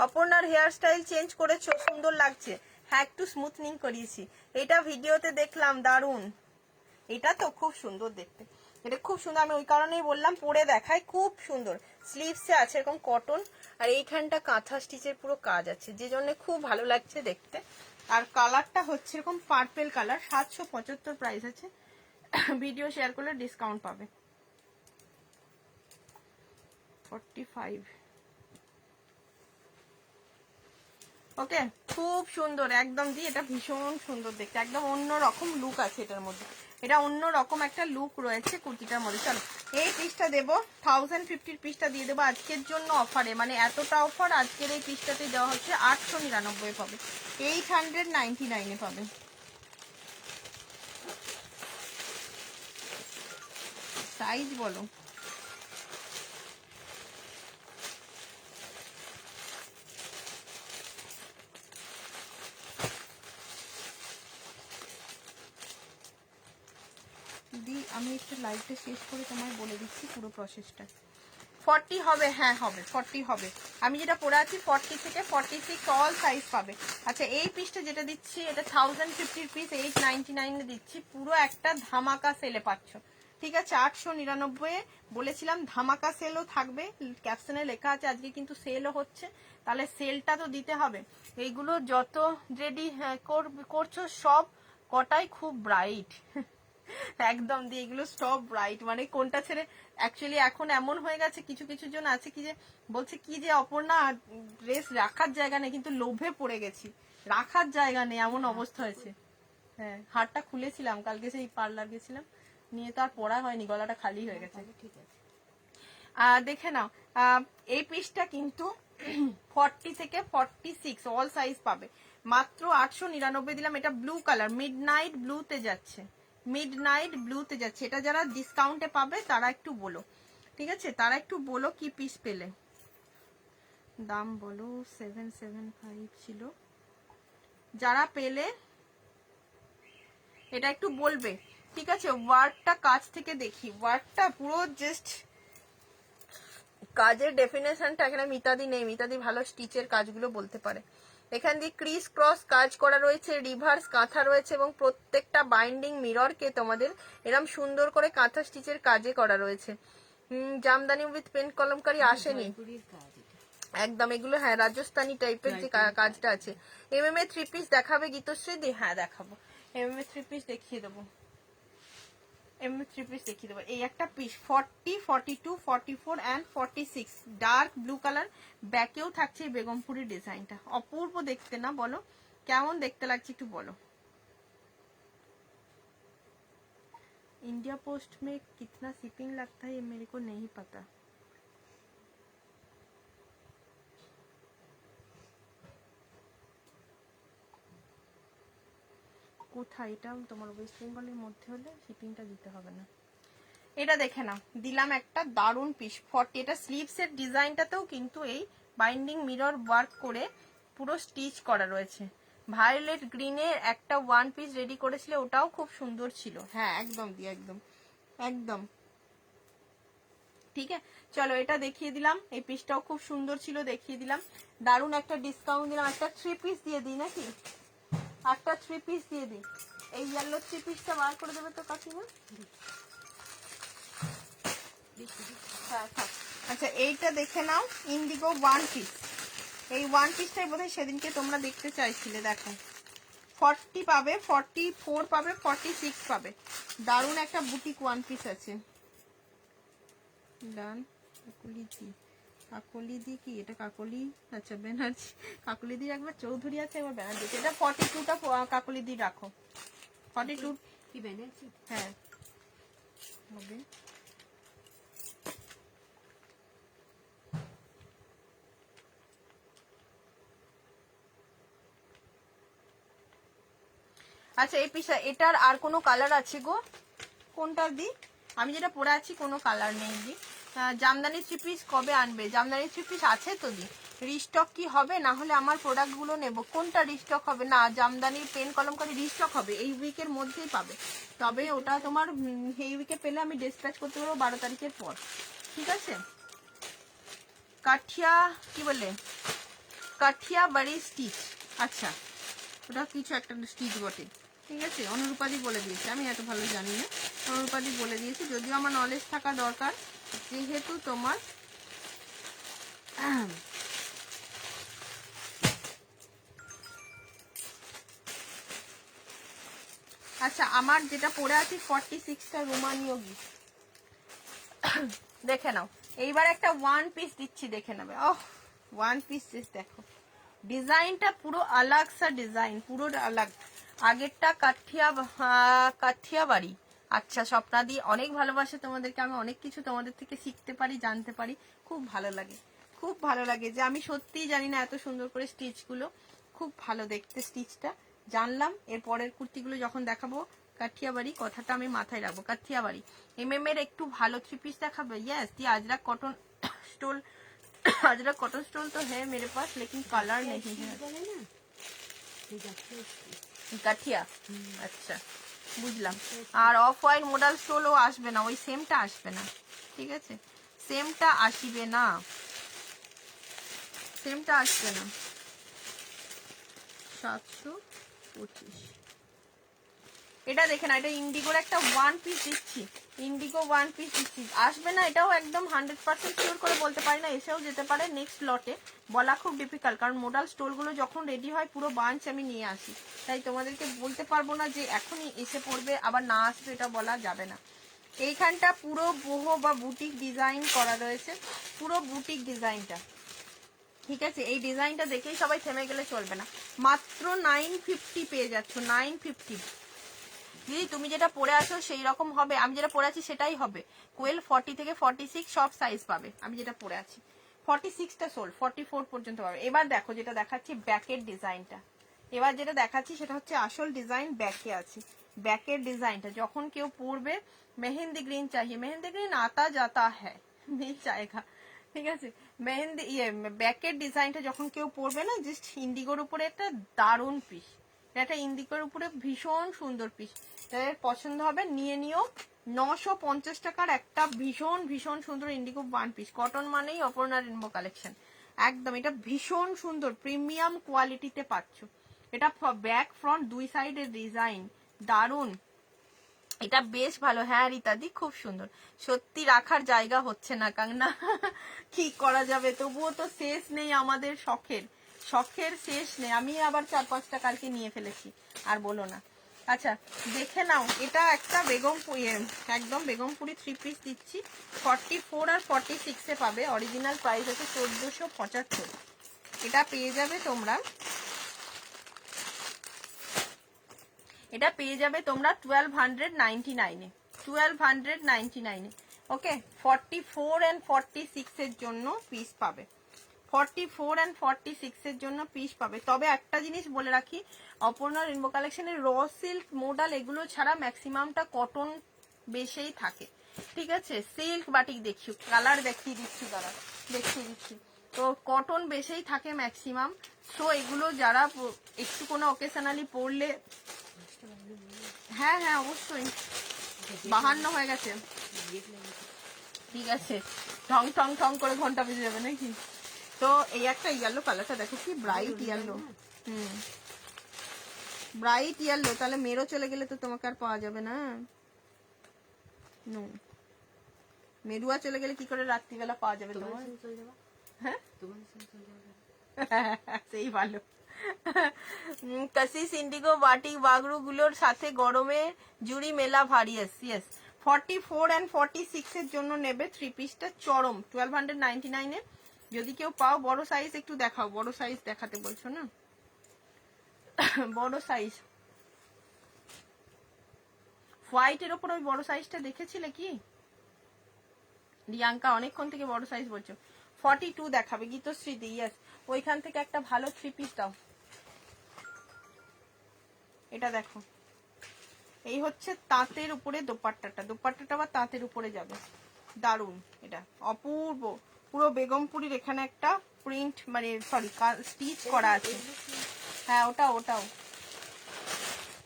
অপর্ণার হেয়ার স্টাইল চেঞ্জ করেছো, সুন্দর লাগছে। হ্যাঁ, একটু স্মুথনিং করিয়েছি, এটা ভিডিওতে দেখলাম, দারুণ। এটা তো খুব সুন্দর দেখতে, এটা খুব সুন্দর, আমি ওই কারণেই বললাম পরে দেখাই, খুব সুন্দর। স্লিভসে আছে এরকম কটন, আর এইখানটা কাঁথা স্টিচের পুরো কাজ আছে, যে জন্য খুব ভালো লাগছে দেখতে। আর কালারটা হচ্ছে এরকম পার্পেল কালার, 775 প্রাইস আছে। ভিডিও শেয়ার করলে ডিসকাউন্ট পাবে, 45। ওকে, খুব সুন্দর একদম দি, এটা ভীষণ সুন্দর দেখতে, একদম অন্য রকম লুক আছে এটার মধ্যে, এটা অন্য রকম একটা লুক রয়েছে কুর্তিটার মধ্যে। চলো এই পিসটা দেবো 1050 পিসটা দিয়ে দেবো আজকের জন্য অফারে, মানে এতটা অফার আজকের এই পিসটাতে দেওয়া হচ্ছে 899 পাবে, 899 পাবে। সাইজ বলো, দি আমি একটু লাইভটা শেষ করে তোমায় বলে দিচ্ছি পুরো প্রসেসটা। 40 হবে, হ্যাঁ হবে, 40 হবে। আমি যেটা পরে আছি 40 থেকে 46 অল সাইজ পাবে। আচ্ছা এই পিসটা যেটা দিচ্ছি, এটা 1050 পিস 899 দিচ্ছি, পুরো একটা ধামাকা সেলে পাচ্ছ। ঠিক আছে, 899 বলেছিলাম, ধামাকা সেলও থাকবে, ক্যাপশনে লেখা আছে আজকে কিন্তু সেলও হচ্ছে, তাহলে সেলটা তো দিতে হবে। এইগুলো যত রেডি করছো সব কটাই খুব ব্রাইট, একদম দিয়ে এগুলো সব ব্রাইট, মানে কোনটা ছেড়ে। অ্যাকচুয়ালি এখন এমন হয়ে গেছে, কিছু কিছু জন আছে কি যে বলছে কি যে অপর্ণা ড্রেস রাখার জায়গা নেই, কিন্তু লোভে পড়ে গেছি, রাখার জায়গা নেই, এমন অবস্থা হয়েছে। হ্যাঁ, হারটা খুলেছিলাম কালকে, সেই পার্লার গেছিলাম, নিয়ে তো আর পড়া হয়নি, গলাটা খালি হয়ে গেছে। ঠিক আছে, দেখে নাও, এই পিসটা কিন্তু 40 থেকে 46 অল সাইজ পাবে, মাত্র 899 দিলাম। এটা ব্লু কালার, মিড নাইট ব্লুতে যাচ্ছে, মিড নাইট ব্লুতে যাচ্ছে। এটা যারা ডিসকাউন্টে পাবে তারা একটু বলো, ঠিক আছে, তারা একটু বলো কি পিস পেলে, দাম বলো। 775 ছিল, যারা পেলে এটা একটু বলবে, ঠিক আছে। ওয়ার্কটা কাছ থেকে দেখি, ওয়ার্কটা পুরো জাস্ট কাজের ডেফিনেশনটা, এখানে মিতাদি নেই, মিতাদি ভালো স্টিচের কাজগুলো বলতে পারে। এখান দিয়ে ক্রিস ক্রস কাজ করা রয়েছে, রিভার্স কাঁথা রয়েছে, এবং প্রত্যেকটা বাইন্ডিং মিররকে তোমাদের এরকম সুন্দর করে কাঁথা স্টিচের কাজে করা রয়েছে। জামদানি উইথ পেন কলমকারি আসেনি একদম, এগুলো হ্যাঁ রাজস্থানি টাইপের যে কাজটা আছে। এমএম এ 3 পিস দেখাবে গীতশ্রী দি? হ্যাঁ দেখাবো, এমএম এ 3 পিস দেখিয়ে দেবো, এমএম 3 পিস দেখিয়ে দেবো। এই একটা piece 40, 42, 44 and 46 dark blue colour, ব্যাকেও থাকছে এই বেগমপুরি ডিজাইনটা, অপূর্ব দেখতে না? বলো কেমন দেখতে লাগছে একটু বলো। इंडिया पोस्ट में कितना शिपिंग लगता है ये मेरे को नहीं पता। কোথায় এটা? তোমার ওয়েস্ট বেঙ্গলের মধ্যে হলে শিপিংটা দিতে হবে না। এটা দেখে নাও, দিলাম একটা দারুন পিস 40। এটা স্লিভস এর ডিজাইনটাতেও কিন্তু এই বাইন্ডিং মিরর ওয়ার্ক করে পুরো স্টিচ করা রয়েছে। ভায়োলেট গ্রিনের একটা ওয়ান পিস রেডি করেছিল, ওটাও খুব সুন্দর ছিল। হ্যাঁ একদম দি, একদম একদম ঠিক আছে। চলো এটা দেখিয়ে দিলাম, এই পিসটাও খুব সুন্দর ছিল, দেখিয়ে দিলাম। দারুন একটা ডিসকাউন্ট দিলাম, একটা 3 পিস দিয়ে দিই নাকি? একটা 3 পিস দিয়ে দিই, এই ইয়েলো 3 পিসটা বার করে দেবে তো কাকিমা? হ্যাঁ থাক। আচ্ছা এইটা দেখে নাও, ইন্ডিগো 1 পিস, এই 1 পিসটাই বোধহয় সেদিনকে তোমরা দেখতে চাইছিলে। দেখো 40 পাবে, 44 পাবে, 46 পাবে, দারুণ একটা বুটিক 1 পিস আছে। ডান। কাকলিদি, কাকলিদি কি এটা? কাকলি, আচ্ছা ব্যানার্জি, কাকলিদি একবার চৌধুরী আছে, একবার ব্যানার্জি আছে। এটা 42টা কাকলিদি রাখো, 42 কি ব্যানার্জি? হ্যাঁ হবে। আচ্ছা এই পিস এটার আর কোনো কালার আছে গো? কোনটা দি? আমি যেটা পরে আছি কোনো কালার নেই দি। জামদানি 3 পিস কবে আনবে? জামদানি 3 পিস আছে তো দি। রিস্টক কি হবে? না হলে আমার প্রোডাক্টগুলো নেব। কোনটা রিস্টক হবে? না, জামদানির পেন কলমকারি রিস্টক হবে, এই উইকের মধ্যেই পাবে। তবে ওটা তোমার এই উইকে পেলে আমি ডিসপ্যাচ করতে পারবো 12 তারিখের পর, ঠিক আছে? কাঠিয়া কি বলে, কাঠিয়া বাড়ি স্টিচ। আচ্ছা ওটা কিছু একটা স্টিচ বটে, ঠিক আছে। অনুরূপাদি বলে দিয়েছে, আমি এত ভালো জানি না। অনুরূপাদি বলে দিয়েছে, যদিও আমার নলেজ থাকা দরকার, যেহেতু তোমার আচ্ছা আমার যেটা পরে আছি 46টা রোমানীয় গিফট দেখে নাও। এইবার একটা ওয়ান পিস দিচ্ছি, দেখে নেবে। ওহ ওয়ান পিস দেখো, ডিজাইনটা পুরো আলাগ সা ডিজাইন, পুরো আলাগ। আগেরটা কাঠিয়া বাড়ি। আচ্ছা স্বপ্নাদি অনেক ভালোবাসে তোমাদেরকে, আমি অনেক কিছু তোমাদের থেকে শিখতে পারি, জানতে পারি, খুব ভালো লাগে। খুব ভালো লাগে যে আমি সত্যিই জানি না এত সুন্দর করে স্টিচগুলো, খুব ভালো দেখতে স্টিচটা। জানলাম এর পরের কুর্তিগুলো যখন দেখাবো কাঠিয়াবাড়ি, কথাটা আমি মাথায় রাখবো। কাঠিয়াবাড়ি এর একটু ভালো 3 পিস দেখাবে। Yes the ajrak cotton stole, ajrak cotton stole तो है मेरे पास, लेकिन कलर नहीं है। কাঠিয়া, আচ্ছা বুঝলাম। আর অফ হোয়াইট মডেল স্টোলও আসবে না, ওই সেমটা আসবে না, ঠিক আছে? সেমটা আসবে না, সেমটা আসবে না। 725 এটা দেখে না, এটা ইন্ডিগোর একটা ওয়ান পিস দিচ্ছি, ইন্ডিগো ওয়ান পিস দিচ্ছি, আসবে না এটাও একদম 100% শিওর করে বলতে পারি না, এসেও যেতে পারে নেক্সট লটে, বলা খুব ডিফিকাল্ট, কারণ মোডাল স্টোরগুলো যখন রেডি হয় পুরো বাঞ্চ আমি নিয়ে আসি, তাই তোমাদেরকে বলতে পারবো না যে এখনই এসে পড়বে আবার না আসবে, এটা বলা যাবে না। এইখানটা পুরো বহু বা বুটিক ডিজাইন করা রয়েছে, পুরো বুটিক ডিজাইনটা, ঠিক আছে? এই ডিজাইনটা দেখেই সবাই থেমে গেলে চলবে না। মাত্র 950 পেয়ে যাচ্ছ, 950। দিদি তুমি যেটা পরে আছো সেই রকম হবে, আমি যেটা পরে আছি সেটাই হবে। কোয়েল 40 থেকে 46 সব সাইজ পাবে, আমি যেটা পরে আছি 46টা সোল্ড, 44 পর্যন্ত পাবে। এবার দেখো যেটা দেখাচ্ছি ব্যাকের ডিজাইনটা, এবার যেটা দেখাচ্ছি সেটা হচ্ছে আসল ডিজাইন, ব্যাকে আছে। ব্যাকের ডিজাইনটা যখন কেউ পরবে, মেহেন্দি গ্রিন চাহিয়ে, মেহেন্দি গ্রিন আতা যাতা হ্যাঁ মিল চায়েগা, ঠিক আছে? মেহেন্দি ব্যাকের ডিজাইনটা যখন কেউ পরবে না, জাস্ট ইন্ডিগোর উপরে একটা দারুণ পিস, এটা ইন্ডিগোর উপরে ভীষণ সুন্দর পিস, যাদের পছন্দ হবে নিয়ে নিও। 950 টাকার একটা ভীষণ ভীষণ সুন্দর ইন্ডিগো ওয়ান পিস, কটন মানেই অপর্ণা রেনবো কালেকশন, একদম এটা ভীষণ সুন্দর প্রিমিয়াম কোয়ালিটিতে পাচ্ছ। এটা ব্যাক ফ্রন্ট দুই সাইডের ডিজাইন দারুন, এটা বেশ ভালো। হ্যাঁ রীতাদি খুব সুন্দর, সত্যি রাখার জায়গা হচ্ছে না কাংনা, কি করা যাবে, তবুও তো শেষ নেই আমাদের শখের, শখের শেষ নেই। আমি আবার 4-5টা কালকে নিয়ে ফেলেছি, আর বলো না। আচ্ছা দেখে নাও, এটা একটা বেগমপুরি, একদম বেগমপুরি 3 পিস দিচ্ছি, 44 আর 46-এ পাবে। অরিজিনাল প্রাইস আছে 1475, এটা পেয়ে যাবে তোমরা, এটা পেয়ে যাবে তোমরা 1299-এ, 1299-এ। ওকে 44 and 46-এর জন্য পিস পাবে, 44 and 46-এর জন্য পিস পাবে। তবে একটা জিনিস বলে রাখি, অপর্ণা রেনবো কালেকশনের র সিল্ক মোডাল এগুলো ছাড়া ম্যাক্সিমামটা কটন বেশেই থাকে, ঠিক আছে? সিল্ক বাটিক দেখছি, কালার দেখিয়ে দিচ্ছি, দাঁড়া দেখিয়ে দিচ্ছি, তো কটন বেশেই থাকে ম্যাক্সিমাম। সো এগুলো যারা একটু কোনো অকেশনালি পরলে, হ্যাঁ হ্যাঁ অবশ্যই 52 হয়ে গেছে, ঠিক আছে, ঠং ঠং ঠং করে ঘন্টা বেজে যাবে নাকি। তো এই একটা ইয়েলো কালারটা দেখো কি ব্রাইট ইয়েলো, ব্রাইট ইয়েলো, তাহলে মেরো চলে গেলে তো তোমাকে আর পাওয়া যাবে না। মেরুয়া চলে গেলে কি করে রাত্রিবেলা পাওয়া যাবে তোমার? হ্যাঁ সেই ভালো। কাসিস ইন্ডিগো বাটিক বাগরু গুলোর সাথে গরমে জুড়ি মেলা ভারী। ইয়েস 44 and 46-এর জন্য নেবে 3 পিসটা চরম 1299-এ। যদি কেউ পাও বড় সাইজ একটু দেখাও, বড় সাইজ দেখাতে বলছো না, বড় সাইজ হোয়াইটের ওপর ওই বড় সাইজটা দেখেছিলে কি রিয়াঙ্কা? অনেকক্ষণ থেকে বড় সাইজ বলছো। 42 দেখাবে গীতশ্রী দি, ইয়েস ওইখান থেকে একটা ভালো 3 পিস দাও। এটা দেখো এই হচ্ছে তাঁতের উপরে দোপাট্টাটা, দোপাট্টাটা আবার তাঁতের উপরে যাবে, দারুন। এটা অপূর্ব, পুরো বেগমপুরীর এখানে একটা প্রিন্ট মানে সরি স্টিচ করা আছে। হ্যাঁ ওটাও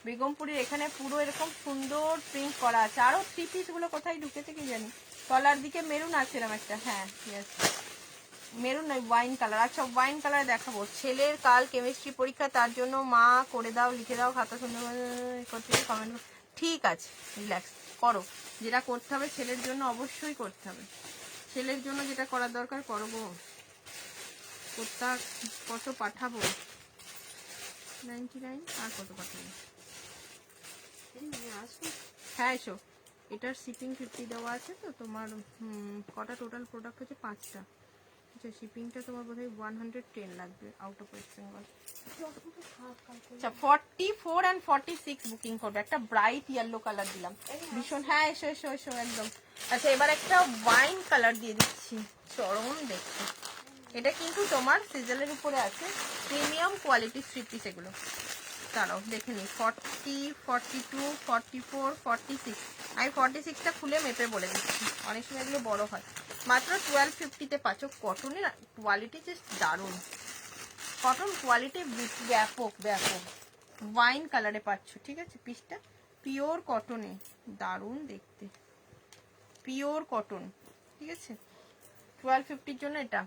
বেগমপুরীর এখানে পুরো এরকম সুন্দর প্রিন্ট করা আছে। আরো থ্রি পিস গুলো কোথায় ঢুকেছে কি জানি, তলার দিকে মেরুন আছে এরকম একটা, হ্যাঁ মেরুন নয় ওয়াইন কালার। আচ্ছা ওয়াইন কালার দেখাবো। ছেলের কাল কেমিস্ট্রি পরীক্ষা, তার জন্য মা করে দাও, লিখে দাও খাতা সুন্দর করতে কমেন্ট। ঠিক আছে, রিল্যাক্স করো, যেটা করতে হবে ছেলের জন্য অবশ্যই করতে হবে, ছেলের জন্য যেটা করার দরকার করবো। কত পাঠাবো, 99 আর কত পাঠাবো। হ্যাঁ এসো, এটার শিপিং 50 দেওয়া আছে তো তোমার। কটা টোটাল প্রোডাক্ট হচ্ছে 5টা। আচ্ছা শিপিংটা তোমার বোধহয় 110 লাগবে আউট অফ ওয়েস্ট বেঙ্গল। আচ্ছা 44 and 46 বুকিং করবে। একটা ব্রাইট ইয়েলো কালার দিলাম ভীষণ। হ্যাঁ এসো এসো এসো একদম। আচ্ছা এবার একটা ওয়াইন কালার দিয়ে দিচ্ছি, চরম দেখতে। এটা কিন্তু তোমার সিজলের উপরে আছে, প্রিমিয়াম কোয়ালিটি থ্রি পিস এগুলো। দাঁড়াও দেখে নিই, 40, 42, 44, 46। আমি 46টা খুলে মেপে বলে দিচ্ছি, অনেক সময় এগুলো বড় হয়। মাত্র 1250-তে পাচ্ছ। কটনের কোয়ালিটি জাস্ট দারুণ, কটন কোয়ালিটি ব্যাপক ব্যাপক। ওয়াইন কালারে পাচ্ছ, ঠিক আছে। পিসটা পিওর কটনে, দারুণ দেখতে, পিওর কটন, ঠিক আছে। 1250-র জন্য এটা।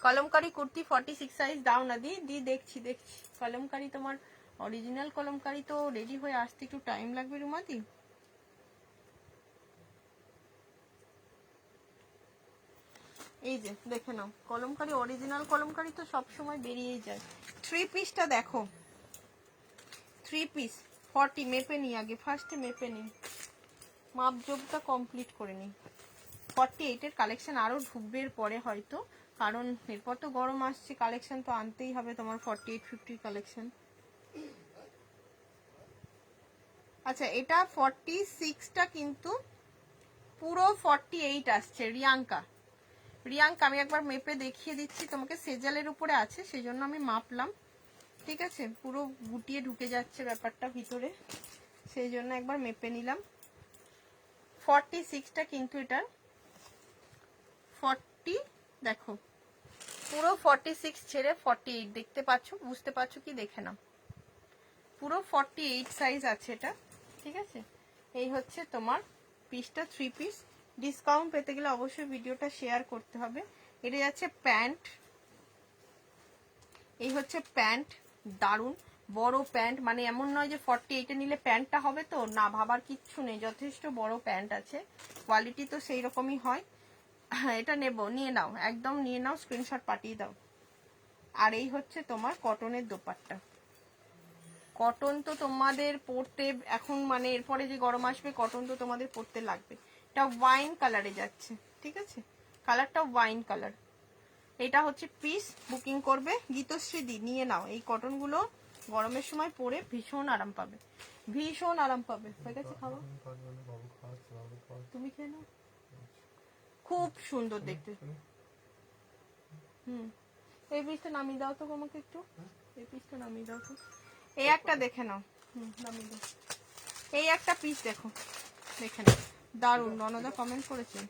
কলমকারি কুর্তি 46 সাইজ দাও না দি দেখছি কলমকারি তোমার অরিজিনাল কলমকারি তো রেডি হয়ে আসতে একটু টাইম লাগবে রুমাদি। এই যে দেখে নাও, কলমকারি অরিজিনাল কলমকারি তো সব সময় বেরিয়েই যায়। থ্রি পিসটা দেখো, থ্রি পিস 40 মেপে নি, আগে ফার্স্টে মেপে নি, মাপ জোবটা কমপ্লিট করে নি। 48-এর কালেকশন আরো ঢুকবে এর পরে হয়তো, কারণ এরপর তো গরম আসছে, কালেকশন তো আনতেই হবে তোমার 48-50 কালেকশন। আচ্ছা এটা 46টা কিন্তু পুরো 48 আসছে। রিয়াঙ্কা আমি একবার মেপে দেখিয়ে দিচ্ছি তোমাকে, সেজালের উপরে আছে সেই জন্য আমি মাপলাম, ঠিক আছে। পুরো গুটিয়ে ঢুকে যাচ্ছে ব্যাপারটা ভিতরে, সেই জন্য একবার মেপে নিলাম। 46টা কিন্তু এটার 40, দেখো পুরো 46 ছেড়ে 48 দেখতে পাচ্ছ, বুঝতে পারছো কি, দেখে নাও পুরো 48 সাইজ আছে এটা, ঠিক আছে। এই হচ্ছে তোমার পিসটা, থ্রি পিস। ডিসকাউন্ট পেতে গেলে অবশ্যই ভিডিওটা শেয়ার করতে হবে। এটা যাচ্ছে প্যান্ট, এই হচ্ছে প্যান্ট, দারুন বড় প্যান্ট, মানে এমন নয় যে 48-এ নিলে প্যান্টটা হবে তো না, ভাবার কিচ্ছু নেই, যথেষ্ট বড় প্যান্ট আছে, কোয়ালিটি তো সেই রকমই হয়। এটা নেবো, নিয়ে নাও, একদম নিয়ে নাও, স্ক্রিনশট পাঠিয়ে দাও। আর এই হচ্ছে তোমার কটনের দোপাট্টা। কটন তো তোমাদের পরতে এখন, মানে এরপরে যে গরম আসবে কটন তো তোমাদের পরতে লাগবে। এটা ওয়াইন কালারে যাচ্ছে, ঠিক আছে, কালারটা ওয়াইন কালার। এটা হচ্ছে পিস, বুকিং করবে। গীতশ্রী দি নিয়ে নাও, এই কটনগুলো গরমের সময় পরে ভীষণ আরাম পাবে, ভীষণ আরাম পাবে। হয়ে গেছে খাওয়া, তুমি খেয়ে নাও, খুব সুন্দর দেখতে। এই পিসটা নামিয়ে দাও তো আমাকে একটু, এই পিসটা নামিয়ে দাও তো। এই একটা দেখে নাও, নামিয়ে দাও। এই একটা পিস দেখো, দেখে নাও, দারুণ। রনদা কমেন্ট করেছেন।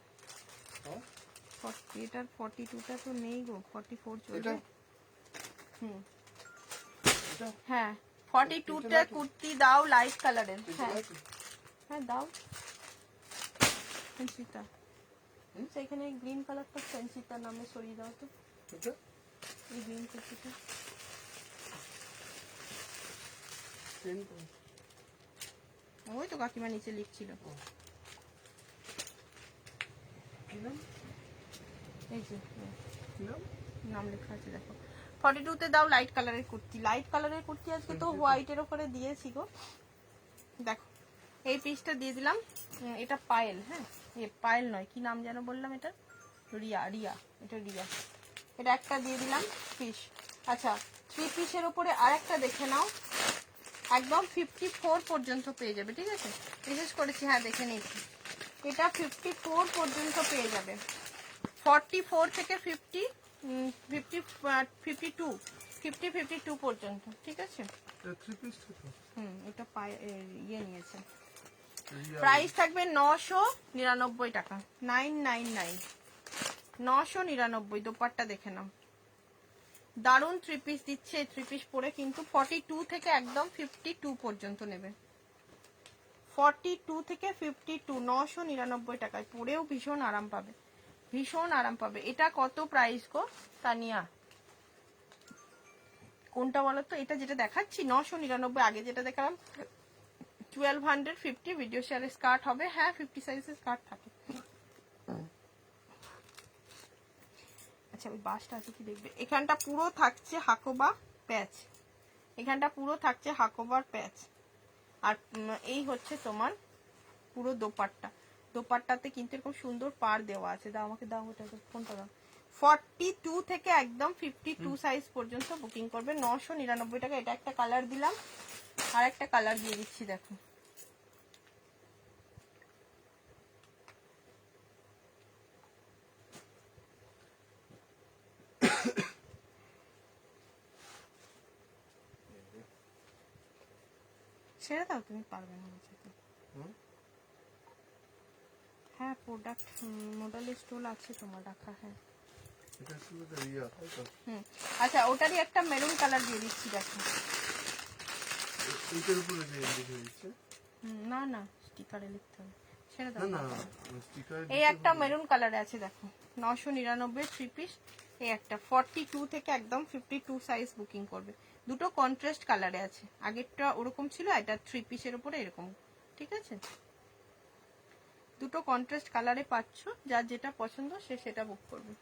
এটার 42টা তো নেই গো, 44 চলছে। হ্যাঁ 42টা কুর্তি দাও লাইট কালারের। হ্যাঁ দাও ফেন্সিটা, সেখানে গ্রিন কালারটা ফেন্সিটা নামে সরিয়ে দাও তো, এই গ্রিন কুর্তিটা। ওই তো কাকিমা নিচে লিখছিল, এই যে নাম লেখা আছে দেখো। 42-তে দাও লাইট কালারের কুর্তি, লাইট কালারের কুর্তি আজকে তো হোয়াইটের ওপরে দিয়েছি গো। দেখো এই পিসটা দিয়ে দিলাম, এটা পায়েল, হ্যাঁ পায়েল নয়, কি নাম যেন বললাম, এটা রিয়া, এটা রিয়া। এটা একটা দিয়ে দিলাম পিস। আচ্ছা থ্রি পিসের ওপরে আর একটা দেখে নাও, একদম 54 পর্যন্ত পেয়ে যাবে, ঠিক আছে, বিশেষ করেছি, হ্যাঁ দেখে নিচ্ছি, এটা 54 পর্যন্ত পেয়ে যাবে। 44 থেকে 50, 52 পর্যন্ত, ঠিক আছে। এটা ইয়ে নিয়েছে, প্রাইস থাকবে 999 টাকা, 999, 999। দোপাট্টা দেখে নাও, দারুন থ্রি পিস দিচ্ছে। থ্রি পিস পরে কিন্তু 42 থেকে একদম 52 পর্যন্ত নেবে, 42 থেকে 52, 999 টাকায় পরেও ভীষণ আরাম পাবে, ভীষণ আরাম পাবে। এটা কত প্রাইস গো তানিয়া? কোনটা বলো তো? এটা যেটা দেখাচ্ছি 999, আগে যেটা দেখালাম 1250। ভিডিও শেয়ারে স্কার্ট হবে, হ্যাঁ 50 সাইজের স্কার্ট থাকে। আচ্ছা ওই বাসটা আছে কি দেখবে, এখানটা পুরো থাকছে হাকোবা প্যাচ, এখানটা পুরো থাকছে হাকোবার প্যাচ। আর এই হচ্ছে তোমার পুরো দোপাট্টা, দোপাট্টাতে কিন্তু এরকম সুন্দর পার দেওয়া আছে। দাও আমাকে, দাও ওটা, কোনটা দাও। 42 থেকে একদম 52 সাইজ পর্যন্ত বুকিং করবে, 999 টাকা। এটা একটা কালার দিলাম, আর একটা কালার দিয়ে দিচ্ছি দেখো। ছেড়ে দাও, তুমি পারবে না বুঝতে। হ্যাঁ প্রোডাক্ট মডেল স্টোল আছে তোমার রাখা, হ্যাঁ। আচ্ছা ওটারই একটা মেরুন কালার দিয়ে দিচ্ছি দেখো। না না স্টিকারে লিখতে হবে, ছেড়ে দাও। এই একটা মেরুন কালারে আছে দেখো, 999 থ্রি পিস। এই একটা 42 থেকে একদম 52 সাইজ বুকিং করবে। দুটো কন্ট্রাস্ট কালারে আছে, আগেরটা ওরকম ছিল, এটা থ্রি পিসের উপরে এরকম, ঠিক আছে। দুটো কন্ট্রাস্ট কালারে পাচ্ছ, যার যেটা পছন্দ সে সেটা বুক করবে।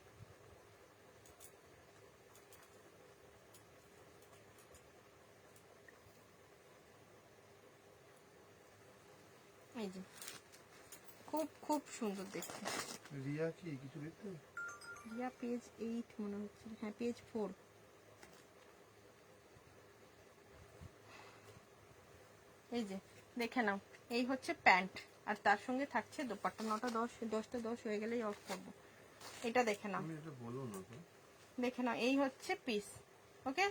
এই যে খুব খুব সুন্দর দেখতে। রিয়া কি কিছু দেখতে? রিয়া পেজ 8 মনে হচ্ছে, হ্যাঁ পেজ 4। এই যে দেখে নাও, এই হচ্ছে প্যান্ট, আর তার সঙ্গে থাকছে দোপাট্টা। 9টা 10, 10টা 10 হয়ে গেলেই অফ করবো। এটা দেখে নাও, দেখে নাও, এই হচ্ছে পিস। ওকে,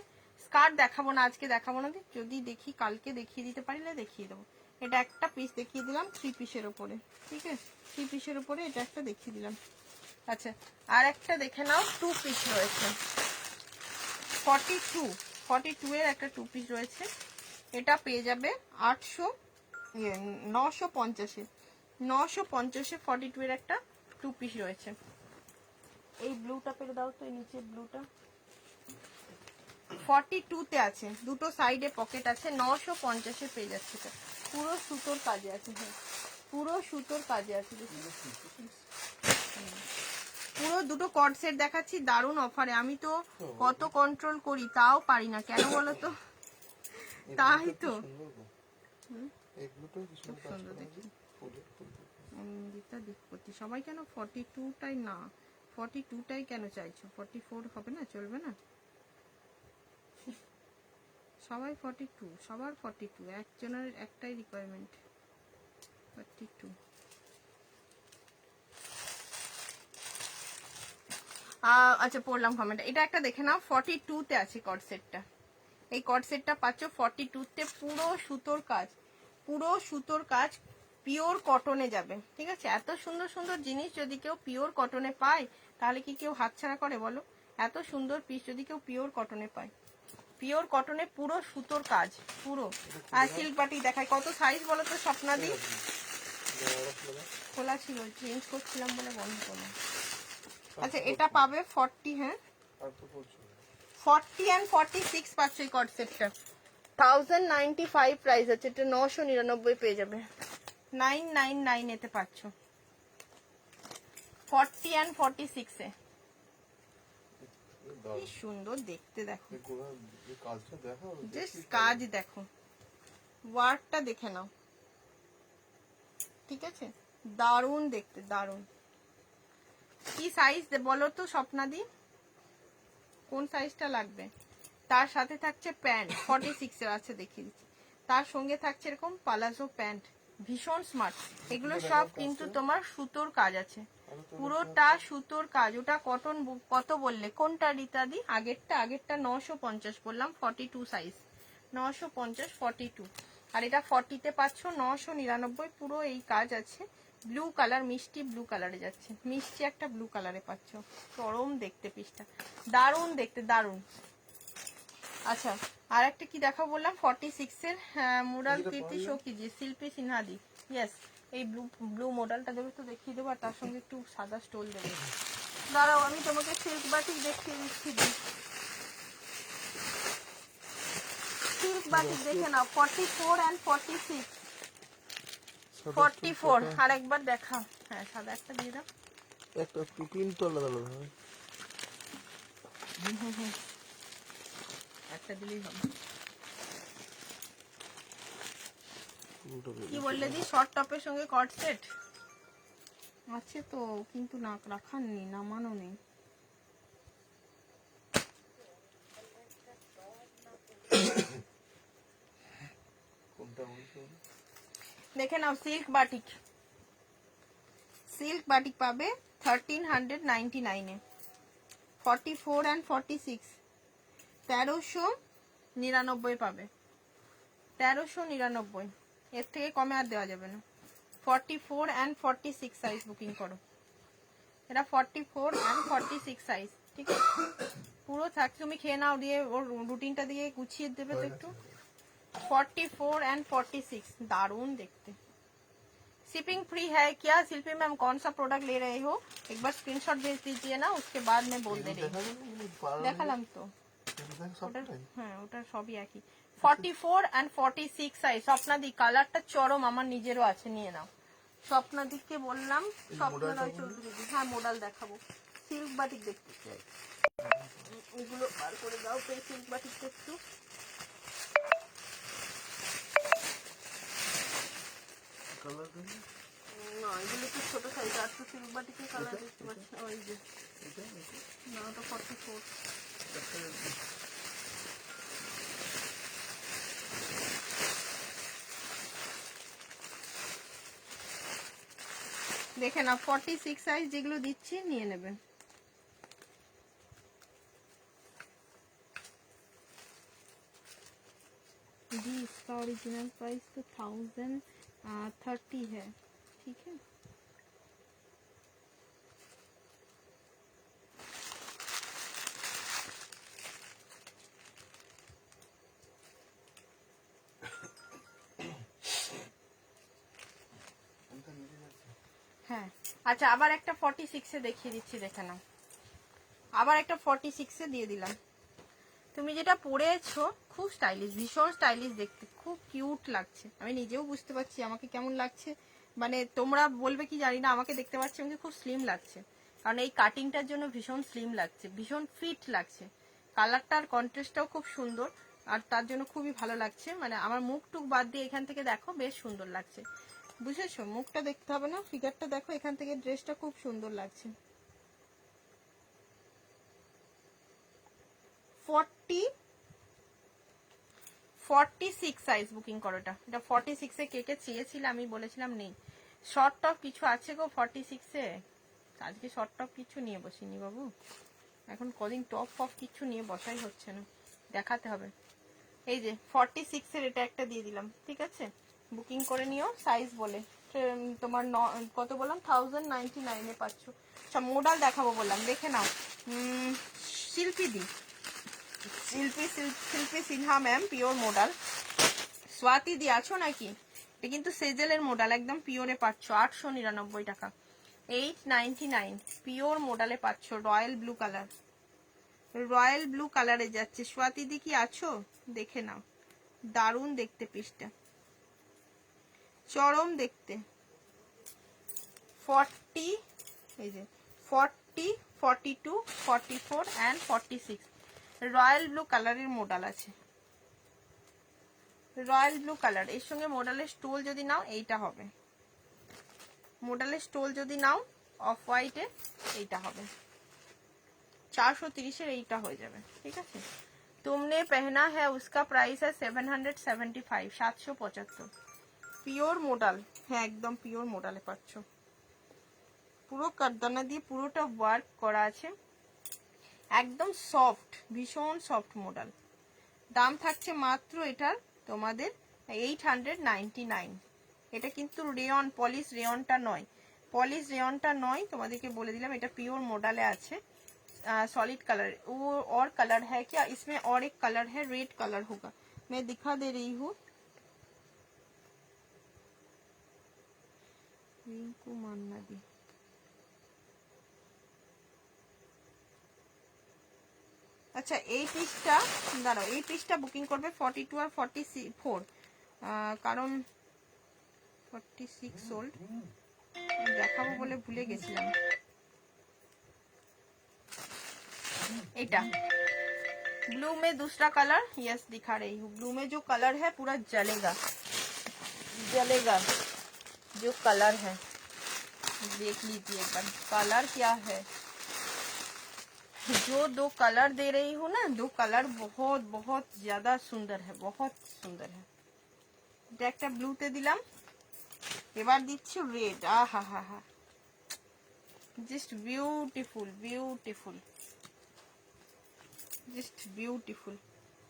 স্কার্ট দেখাবো না আজকে, দেখাবো না, যদি দেখি কালকে দেখিয়ে দিতে পারলে দেখিয়ে দেবো। এটা একটা পিস দেখিয়ে দিলাম থ্রি পিসের উপরে, ঠিক আছে, থ্রি পিসের উপরে এটা একটা দেখিয়ে দিলাম। আচ্ছা আর একটা দেখে নাও, টু পিস রয়েছে, 42 এর একটা টু পিস রয়েছে। এটা পেয়ে যাবে 950-এ, 42 এর একটা টু পিস রয়েছে। এই ব্লুটা পেরে দাও তো, এই নিচে ব্লুটা 42-তে আছে, দুটো সাইডে পকেট আছে, 950-এ পেয়ে যাচ্ছে। এটা পুরো সুতোর কাজে আছে, হ্যাঁ পুরো সুতোর কাজে আছে। পুরো দুটো কর্ড সেট দেখাচ্ছি দারুণ অফারে। আমি তো কত কন্ট্রোল করি তাও পারি না, কেন বলো তো? তাই তো খুব সুন্দর দেখি। সবাই কেন 42টাই না, 42টাই কেন চাইছো? 44 হবে না, চলবে না? সবাই 42, সবার 42, একজনের একটাই রিকোয়ারমেন্ট 42। আচ্ছা পড়লাম কমেন্ট। এটা একটা দেখে নাও, 42-তে আছে কর্ড সেটটা। এই কর্ড সেটটা পাচ্ছ 42-তে, পুরো সুতোর কাজ, পুরো সুতোর কাজ, পিওর কটনে যাবে, ঠিক আছে। এত সুন্দর সুন্দর জিনিস যদি কেউ পিওর কটনে পায় তাহলে কি কেউ হাতছাড়া করে বলো? এত সুন্দর পিস যদি কেউ পিওর কটনে পায়, পিওর কটনে পুরো সুতোর কাজ পুরো। আর সিল্ক পাটি দেখায়, কত সাইজ বলো তো স্বপ্নাদি? খোলা ছিল, চেঞ্জ করছিলাম বলে বন্ধ করলাম। আচ্ছা এটা পাবে 40, হ্যাঁ 40 and 46 পাচ্ছ এই কর্ড সেটটা। 1095 প্রাইস আছে, এটা 999 পেয়ে যাবে, 999 এতে পাচ্ছ 40 and 46-এ। কি সুন্দর দেখতে দেখো, জাস্ট কাজ দেখো, ওয়ার্কটা দেখে নাও, ঠিক আছে, দারুণ দেখতে, দারুণ। কি সাইজ বলো তো স্বপ্নাদি, কোন সাইজটা লাগবে? তার সাথে থাকছে প্যান্ট, 46 এর আছে দেখিয়ে দিচ্ছি। তার সঙ্গে থাকছে এরকম পালাজো প্যান্ট, ভীষণ স্মার্ট। এগুলো সব কিন্তু তোমার সুতোর কাজ আছে, পুরোটা সুতোর কাজ। ওটা কটন কত বললে, কোনটা রীতাদি? আগেরটা 950 বললাম, 42 সাইজ, 950, 42। আর এটা 40-তে পাচ্ছ 999, পুরো এই কাজ আছে। ব্লু কালার, মিষ্টি ব্লু কালারে যাচ্ছে, মিষ্টি একটা ব্লু কালারে পাচ্ছ, চরম দেখতে পিসটা, দারুণ দেখতে, দারুণ। আচ্ছা, আর একটা কি দেখাবো বললাম, 46-এর মুরাল কীর্তি শো কিজিয়ে, শিল্পী সিনহাদি। ইয়েস, এই ব্লু ব্লু মডেলটা দেবো তো দেখিয়ে দেবো, আর তার সঙ্গে একটু সাদা স্টোল দেবো। দাঁড়াও আমি তোমাকে সিল্ক বাটিক দেখিয়ে দিচ্ছি। সিল্ক বাটিক দেখে নাও, 44 and 46। 44 আর একবার দেখাও। হ্যাঁ, সাদা একটা দিয়ে দাও। একটা প্রিন্ট তো আলাদা আলাদা হয়। একটা দিলেই হবে। পুরোটা কি বললে দি, শর্ট টপের সঙ্গে কট সেট আছে তো, কিন্তু না রাখার নেই, নামানো নেই। কোনটা বলছো? দেখে নাও, সিল্ক বাটিক, সিল্ক বাটিক পাবে 1399-এ। 44 and 46 1399 পাবে, 1399, এর থেকে কমে আর দেওয়া যাবে না। 44 and 46 সাইজ বুকিং করো, এটা 44 and 46 সাইজ, ঠিক আছে? পুরো থাক, তুমি খেয়ে নাও, দিয়ে ওর রুটিনটা দিয়ে গুছিয়ে দেবে তো একটু। 44 and 46 दारुण देखते। शिपिंग फ्री है क्या शिल्पी मैम? कौन सा प्रोडक्ट ले रहे हो? एक बार स्क्रीनशॉट भेज दीजिए ना, उसके बाद मैं बोल दे रही हूँ। देखालाम तो, হ্যাঁ ওটা সবই একই। 44 and 46 সাইজ। স্বপ্নাদি কালারটা চরম, আমার নিজেরও আছে, নিয়ে নাও। স্বপ্নাদিকে বললাম, স্বপ্নরায় চৌধুরী, হ্যাঁ মডেল দেখাবো। সিল্ক বাটিক দেখতে চাই, এগুলো বার করে দাও তো, সিল্ক বাটিকটা একটু। না এগুলো একটু ছোট সাইজ, আর তো সিল্ক বাটিকের কালার দেখতে পাচ্ছি, ওই যে না, ওটা 44। দেখে না, 46 সাইজ যেগুলো দিচ্ছি নিয়ে নেবেন। जी इसका ओरिजिनल प्राइस तो 1030 है, ठीक है। হ্যাঁ আচ্ছা, আবার একটা 46-এ দেখিয়ে দিচ্ছি, দেখে নাও। আবার একটা 46-এ দিয়ে দিলাম। তুমি যেটা পরেছো খুব স্টাইলিশ, ভীষণ স্টাইলিশ দেখতে, খুব কিউট লাগছে। আমি নিজেও বুঝতে পারছি আমাকে কেমন লাগছে, মানে তোমরা বলবে কি জানি না, আমাকে দেখতে পাচ্ছি আমাকে খুব স্লিম লাগছে, কারণ এই কাটিংটার জন্য ভীষণ স্লিম লাগছে, ভীষণ ফিট লাগছে। কালারটার কন্ট্রাস্টটাও খুব সুন্দর, আর তার জন্য খুবই ভালো লাগছে। মানে আমার মুখ টুক বাদ দিয়ে এখান থেকে দেখো বেশ সুন্দর লাগছে, বুঝেছো? মুখটা দেখতে হবে না, ফিগারটা দেখো, এখান থেকে ড্রেসটা খুব সুন্দর লাগছে। 46 সাইজ বুকিং করো। এটা 46-এ কে কে চেয়েছিল, আমি বলেছিলাম নেই। শর্ট টপ কিছু আছে গো 46-এ, আজকে শর্ট টপ কিছু নিয়ে বসিনি বাবু, এখন কদিন টপ ফপ কিছু নিয়ে বসাই হচ্ছে না, দেখাতে হবে। এই যে 46-এর এটা একটা দিয়ে দিলাম, ঠিক আছে? বুকিং করে নিও সাইজ বলে। তোমার কত বললাম, 1099-এ পাচ্ছ। সব মডেল দেখাবো বললাম, দেখে নাও। শিল্পী দি, Shilpi Sinha ma'am, pure model. Swati দি আছো নাকি? এটা কিন্তু সেজেলের মডেল, একদম পিওরে পাচ্ছ, 899 টাকা, 899, পিওর মডেলে পাচ্ছ। Royal blue colour, royal blue কালারে যাচ্ছে। স্বাতি দি কি আছো? দেখে নাও, দারুণ দেখতে পিসটা, চরম দেখতে। 40, এই যে 40, 42, 44 and 46 রয়্যাল ব্লু কালারের মডেল আছে। রয়্যাল ব্লু কালার, এর সঙ্গে মডেলের স্টোল যদি নাও এইটা হবে, মডেলের স্টোল যদি নাও অফ হোয়াইটে এইটা হবে, 430-এর এইটা হয়ে যাবে, ঠিক আছে? तुमने पहना है उसका प्राइस है 775, 775, পিওর মডেল। হ্যাঁ একদম পিওর মডেলে পাচ্ছ, পুরো কারদানা দিয়ে পুরোটা ওয়ার্ক করা আছে, একদম সফট, ভীষণ সফট মডেল। দাম থাকছে মাত্র এটার তোমাদের 899। এটা কিন্তু রেয়ন, পলিশ রেয়নটা নয়, পলিশ রেয়নটা নয়, তোমাদেরকে বলে দিলাম। এটা পিওর মডেলে আছে, सॉलिड कलर। वो और कलर है क्या, इसमें और एक कलर है, रेड कलर होगा, मैं दिखा दे रही हूँ। रिंकू मानना दी, আচ্ছা এই পিসটা দাঁড়াও, এই পিসটা বুকিং করবে 42 আর 44, কারণ 46 সোল্ড দেখাবো বলে ভুলে গেছিলাম। एटा ब्लू में दूसरा कलर, यस दिखा रही हूँ। ब्लू में जो कलर है पूरा जलेगा, जलेगा जो कलर है, देख लीजिए एक बार कलर क्या है। जो दो कलर दे रही हूँ ना, दो कलर बहुत बहुत ज्यादा सुंदर है, बहुत सुंदर है। এটা একটা ব্লুতে দিলাম, এবার দিচ্ছি রেড। আহা হা হা, just beautiful, beautiful, just beautiful.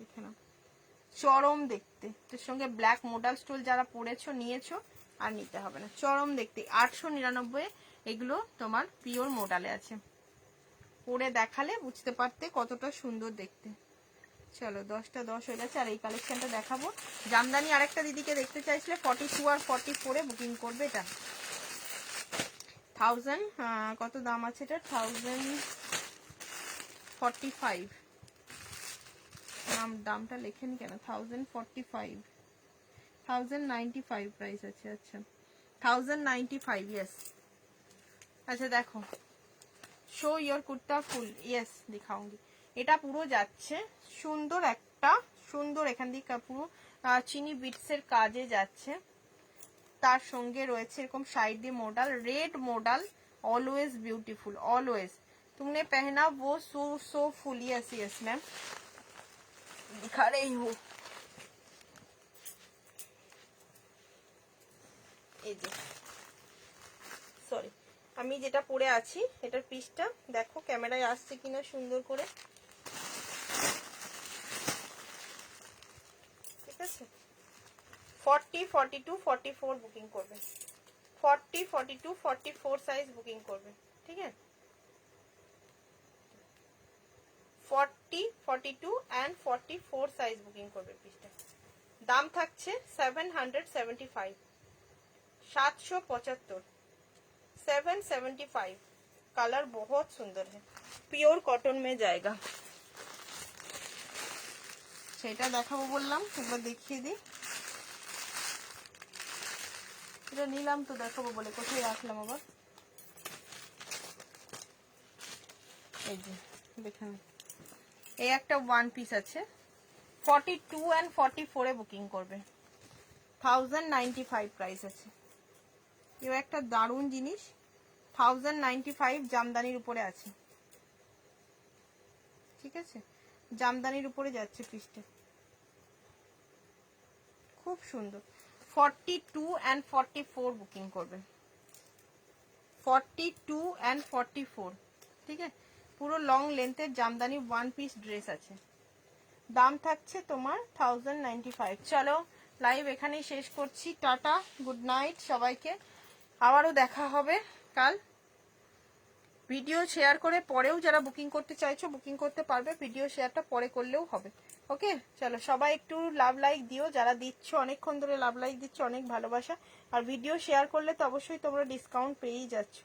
এখানে চরম দেখতে, এর সঙ্গে ব্ল্যাক মোডাল স্টোল যারা পরেছো নিয়েছো আর নিতে হবে না, চরম দেখতে। 899 এগুলো তোমার পিওর মোডালে আছে, পরে দেখালে বুঝতে পারতে কতটা সুন্দর দেখতে। চলো 10টা 10 হয়ে গেছে, আর এই কালেকশনটা দেখাবো। জামদানি আরেকটা দিদিকে দেখতে চাইছিলে 42 আর 44 বুকিং করবে। এটা 1000 কত দাম আছে এটা, 1045 দামটা লেখেনি কেন, 1045, 1095 প্রাইস আছে। আচ্ছা 1095, यस। अच्छा देखो, show your kurta full, yes दिखाऊंगी। এটা পুরো যাচ্ছে সুন্দর একটা, সুন্দর এখান থেকে পুরো চিনি বিটসের কাজে যাচ্ছে, তার সঙ্গে রয়েছে এরকম সাইড দিয়ে model, RAD model, always beautiful, always तुमने पहना वो so full, yes yes ma'am दिखा रही हूँ। এই যে সরি, আমি যেটা পরে আছি এটার পিসটা দেখো ক্যামেরায় আসছে কিনা সুন্দর করে, ঠিক আছে। 40, 42, 44 বুকিং করবে, 40, 42, 44 সাইজ বুকিং করবে, ঠিক আছে। 40, 42 and 44 সাইজ বুকিং করবে পিসটা। দাম থাকছে 775, 775, 775। कलर बहुत सुंदर है, प्योर कॉटन में जाएगा। সেটা দেখাবো বললাম, একবার দেখিয়ে দিই। এটা নিলাম তো দেখাবো বলে, কোথায় রাখলাম আবার, এই যে দেখেন, এই একটা ওয়ান পিস আছে, 42 and 44 এ বুকিং করবে, 1095 প্রাইস আছে। এও একটা দারুণ জিনিস, 1095 জামদানির উপরে আছে, ঠিক আছে, জামদানির উপরে যাচ্ছে পিসটা, খুব সুন্দর। 42 and 44 বুকিং করবে, 42 and 44, ঠিক আছে। পুরো লং লেন্থের জামদানি ওয়ান পিস ড্রেস আছে, দাম থাকছে তোমার 1095। চলো লাইভ এখানেই শেষ করছি, টাটা, গুড নাইট সবাইকে, আবারও দেখা হবে কাল। ভিডিও শেয়ার করে পরেও যারা বুকিং করতে চাইছো বুকিং করতে পারবে, ভিডিও শেয়ারটা পরে করলেও হবে, ওকে। চলো সবাই একটু লাভ লাইক দিও, যারা দিচ্ছ অনেকক্ষণ ধরে লাভ লাইক দিচ্ছ, অনেক ভালোবাসা। আর ভিডিও শেয়ার করলে তো অবশ্যই তোমরা ডিসকাউন্ট পেয়েই যাচ্ছ।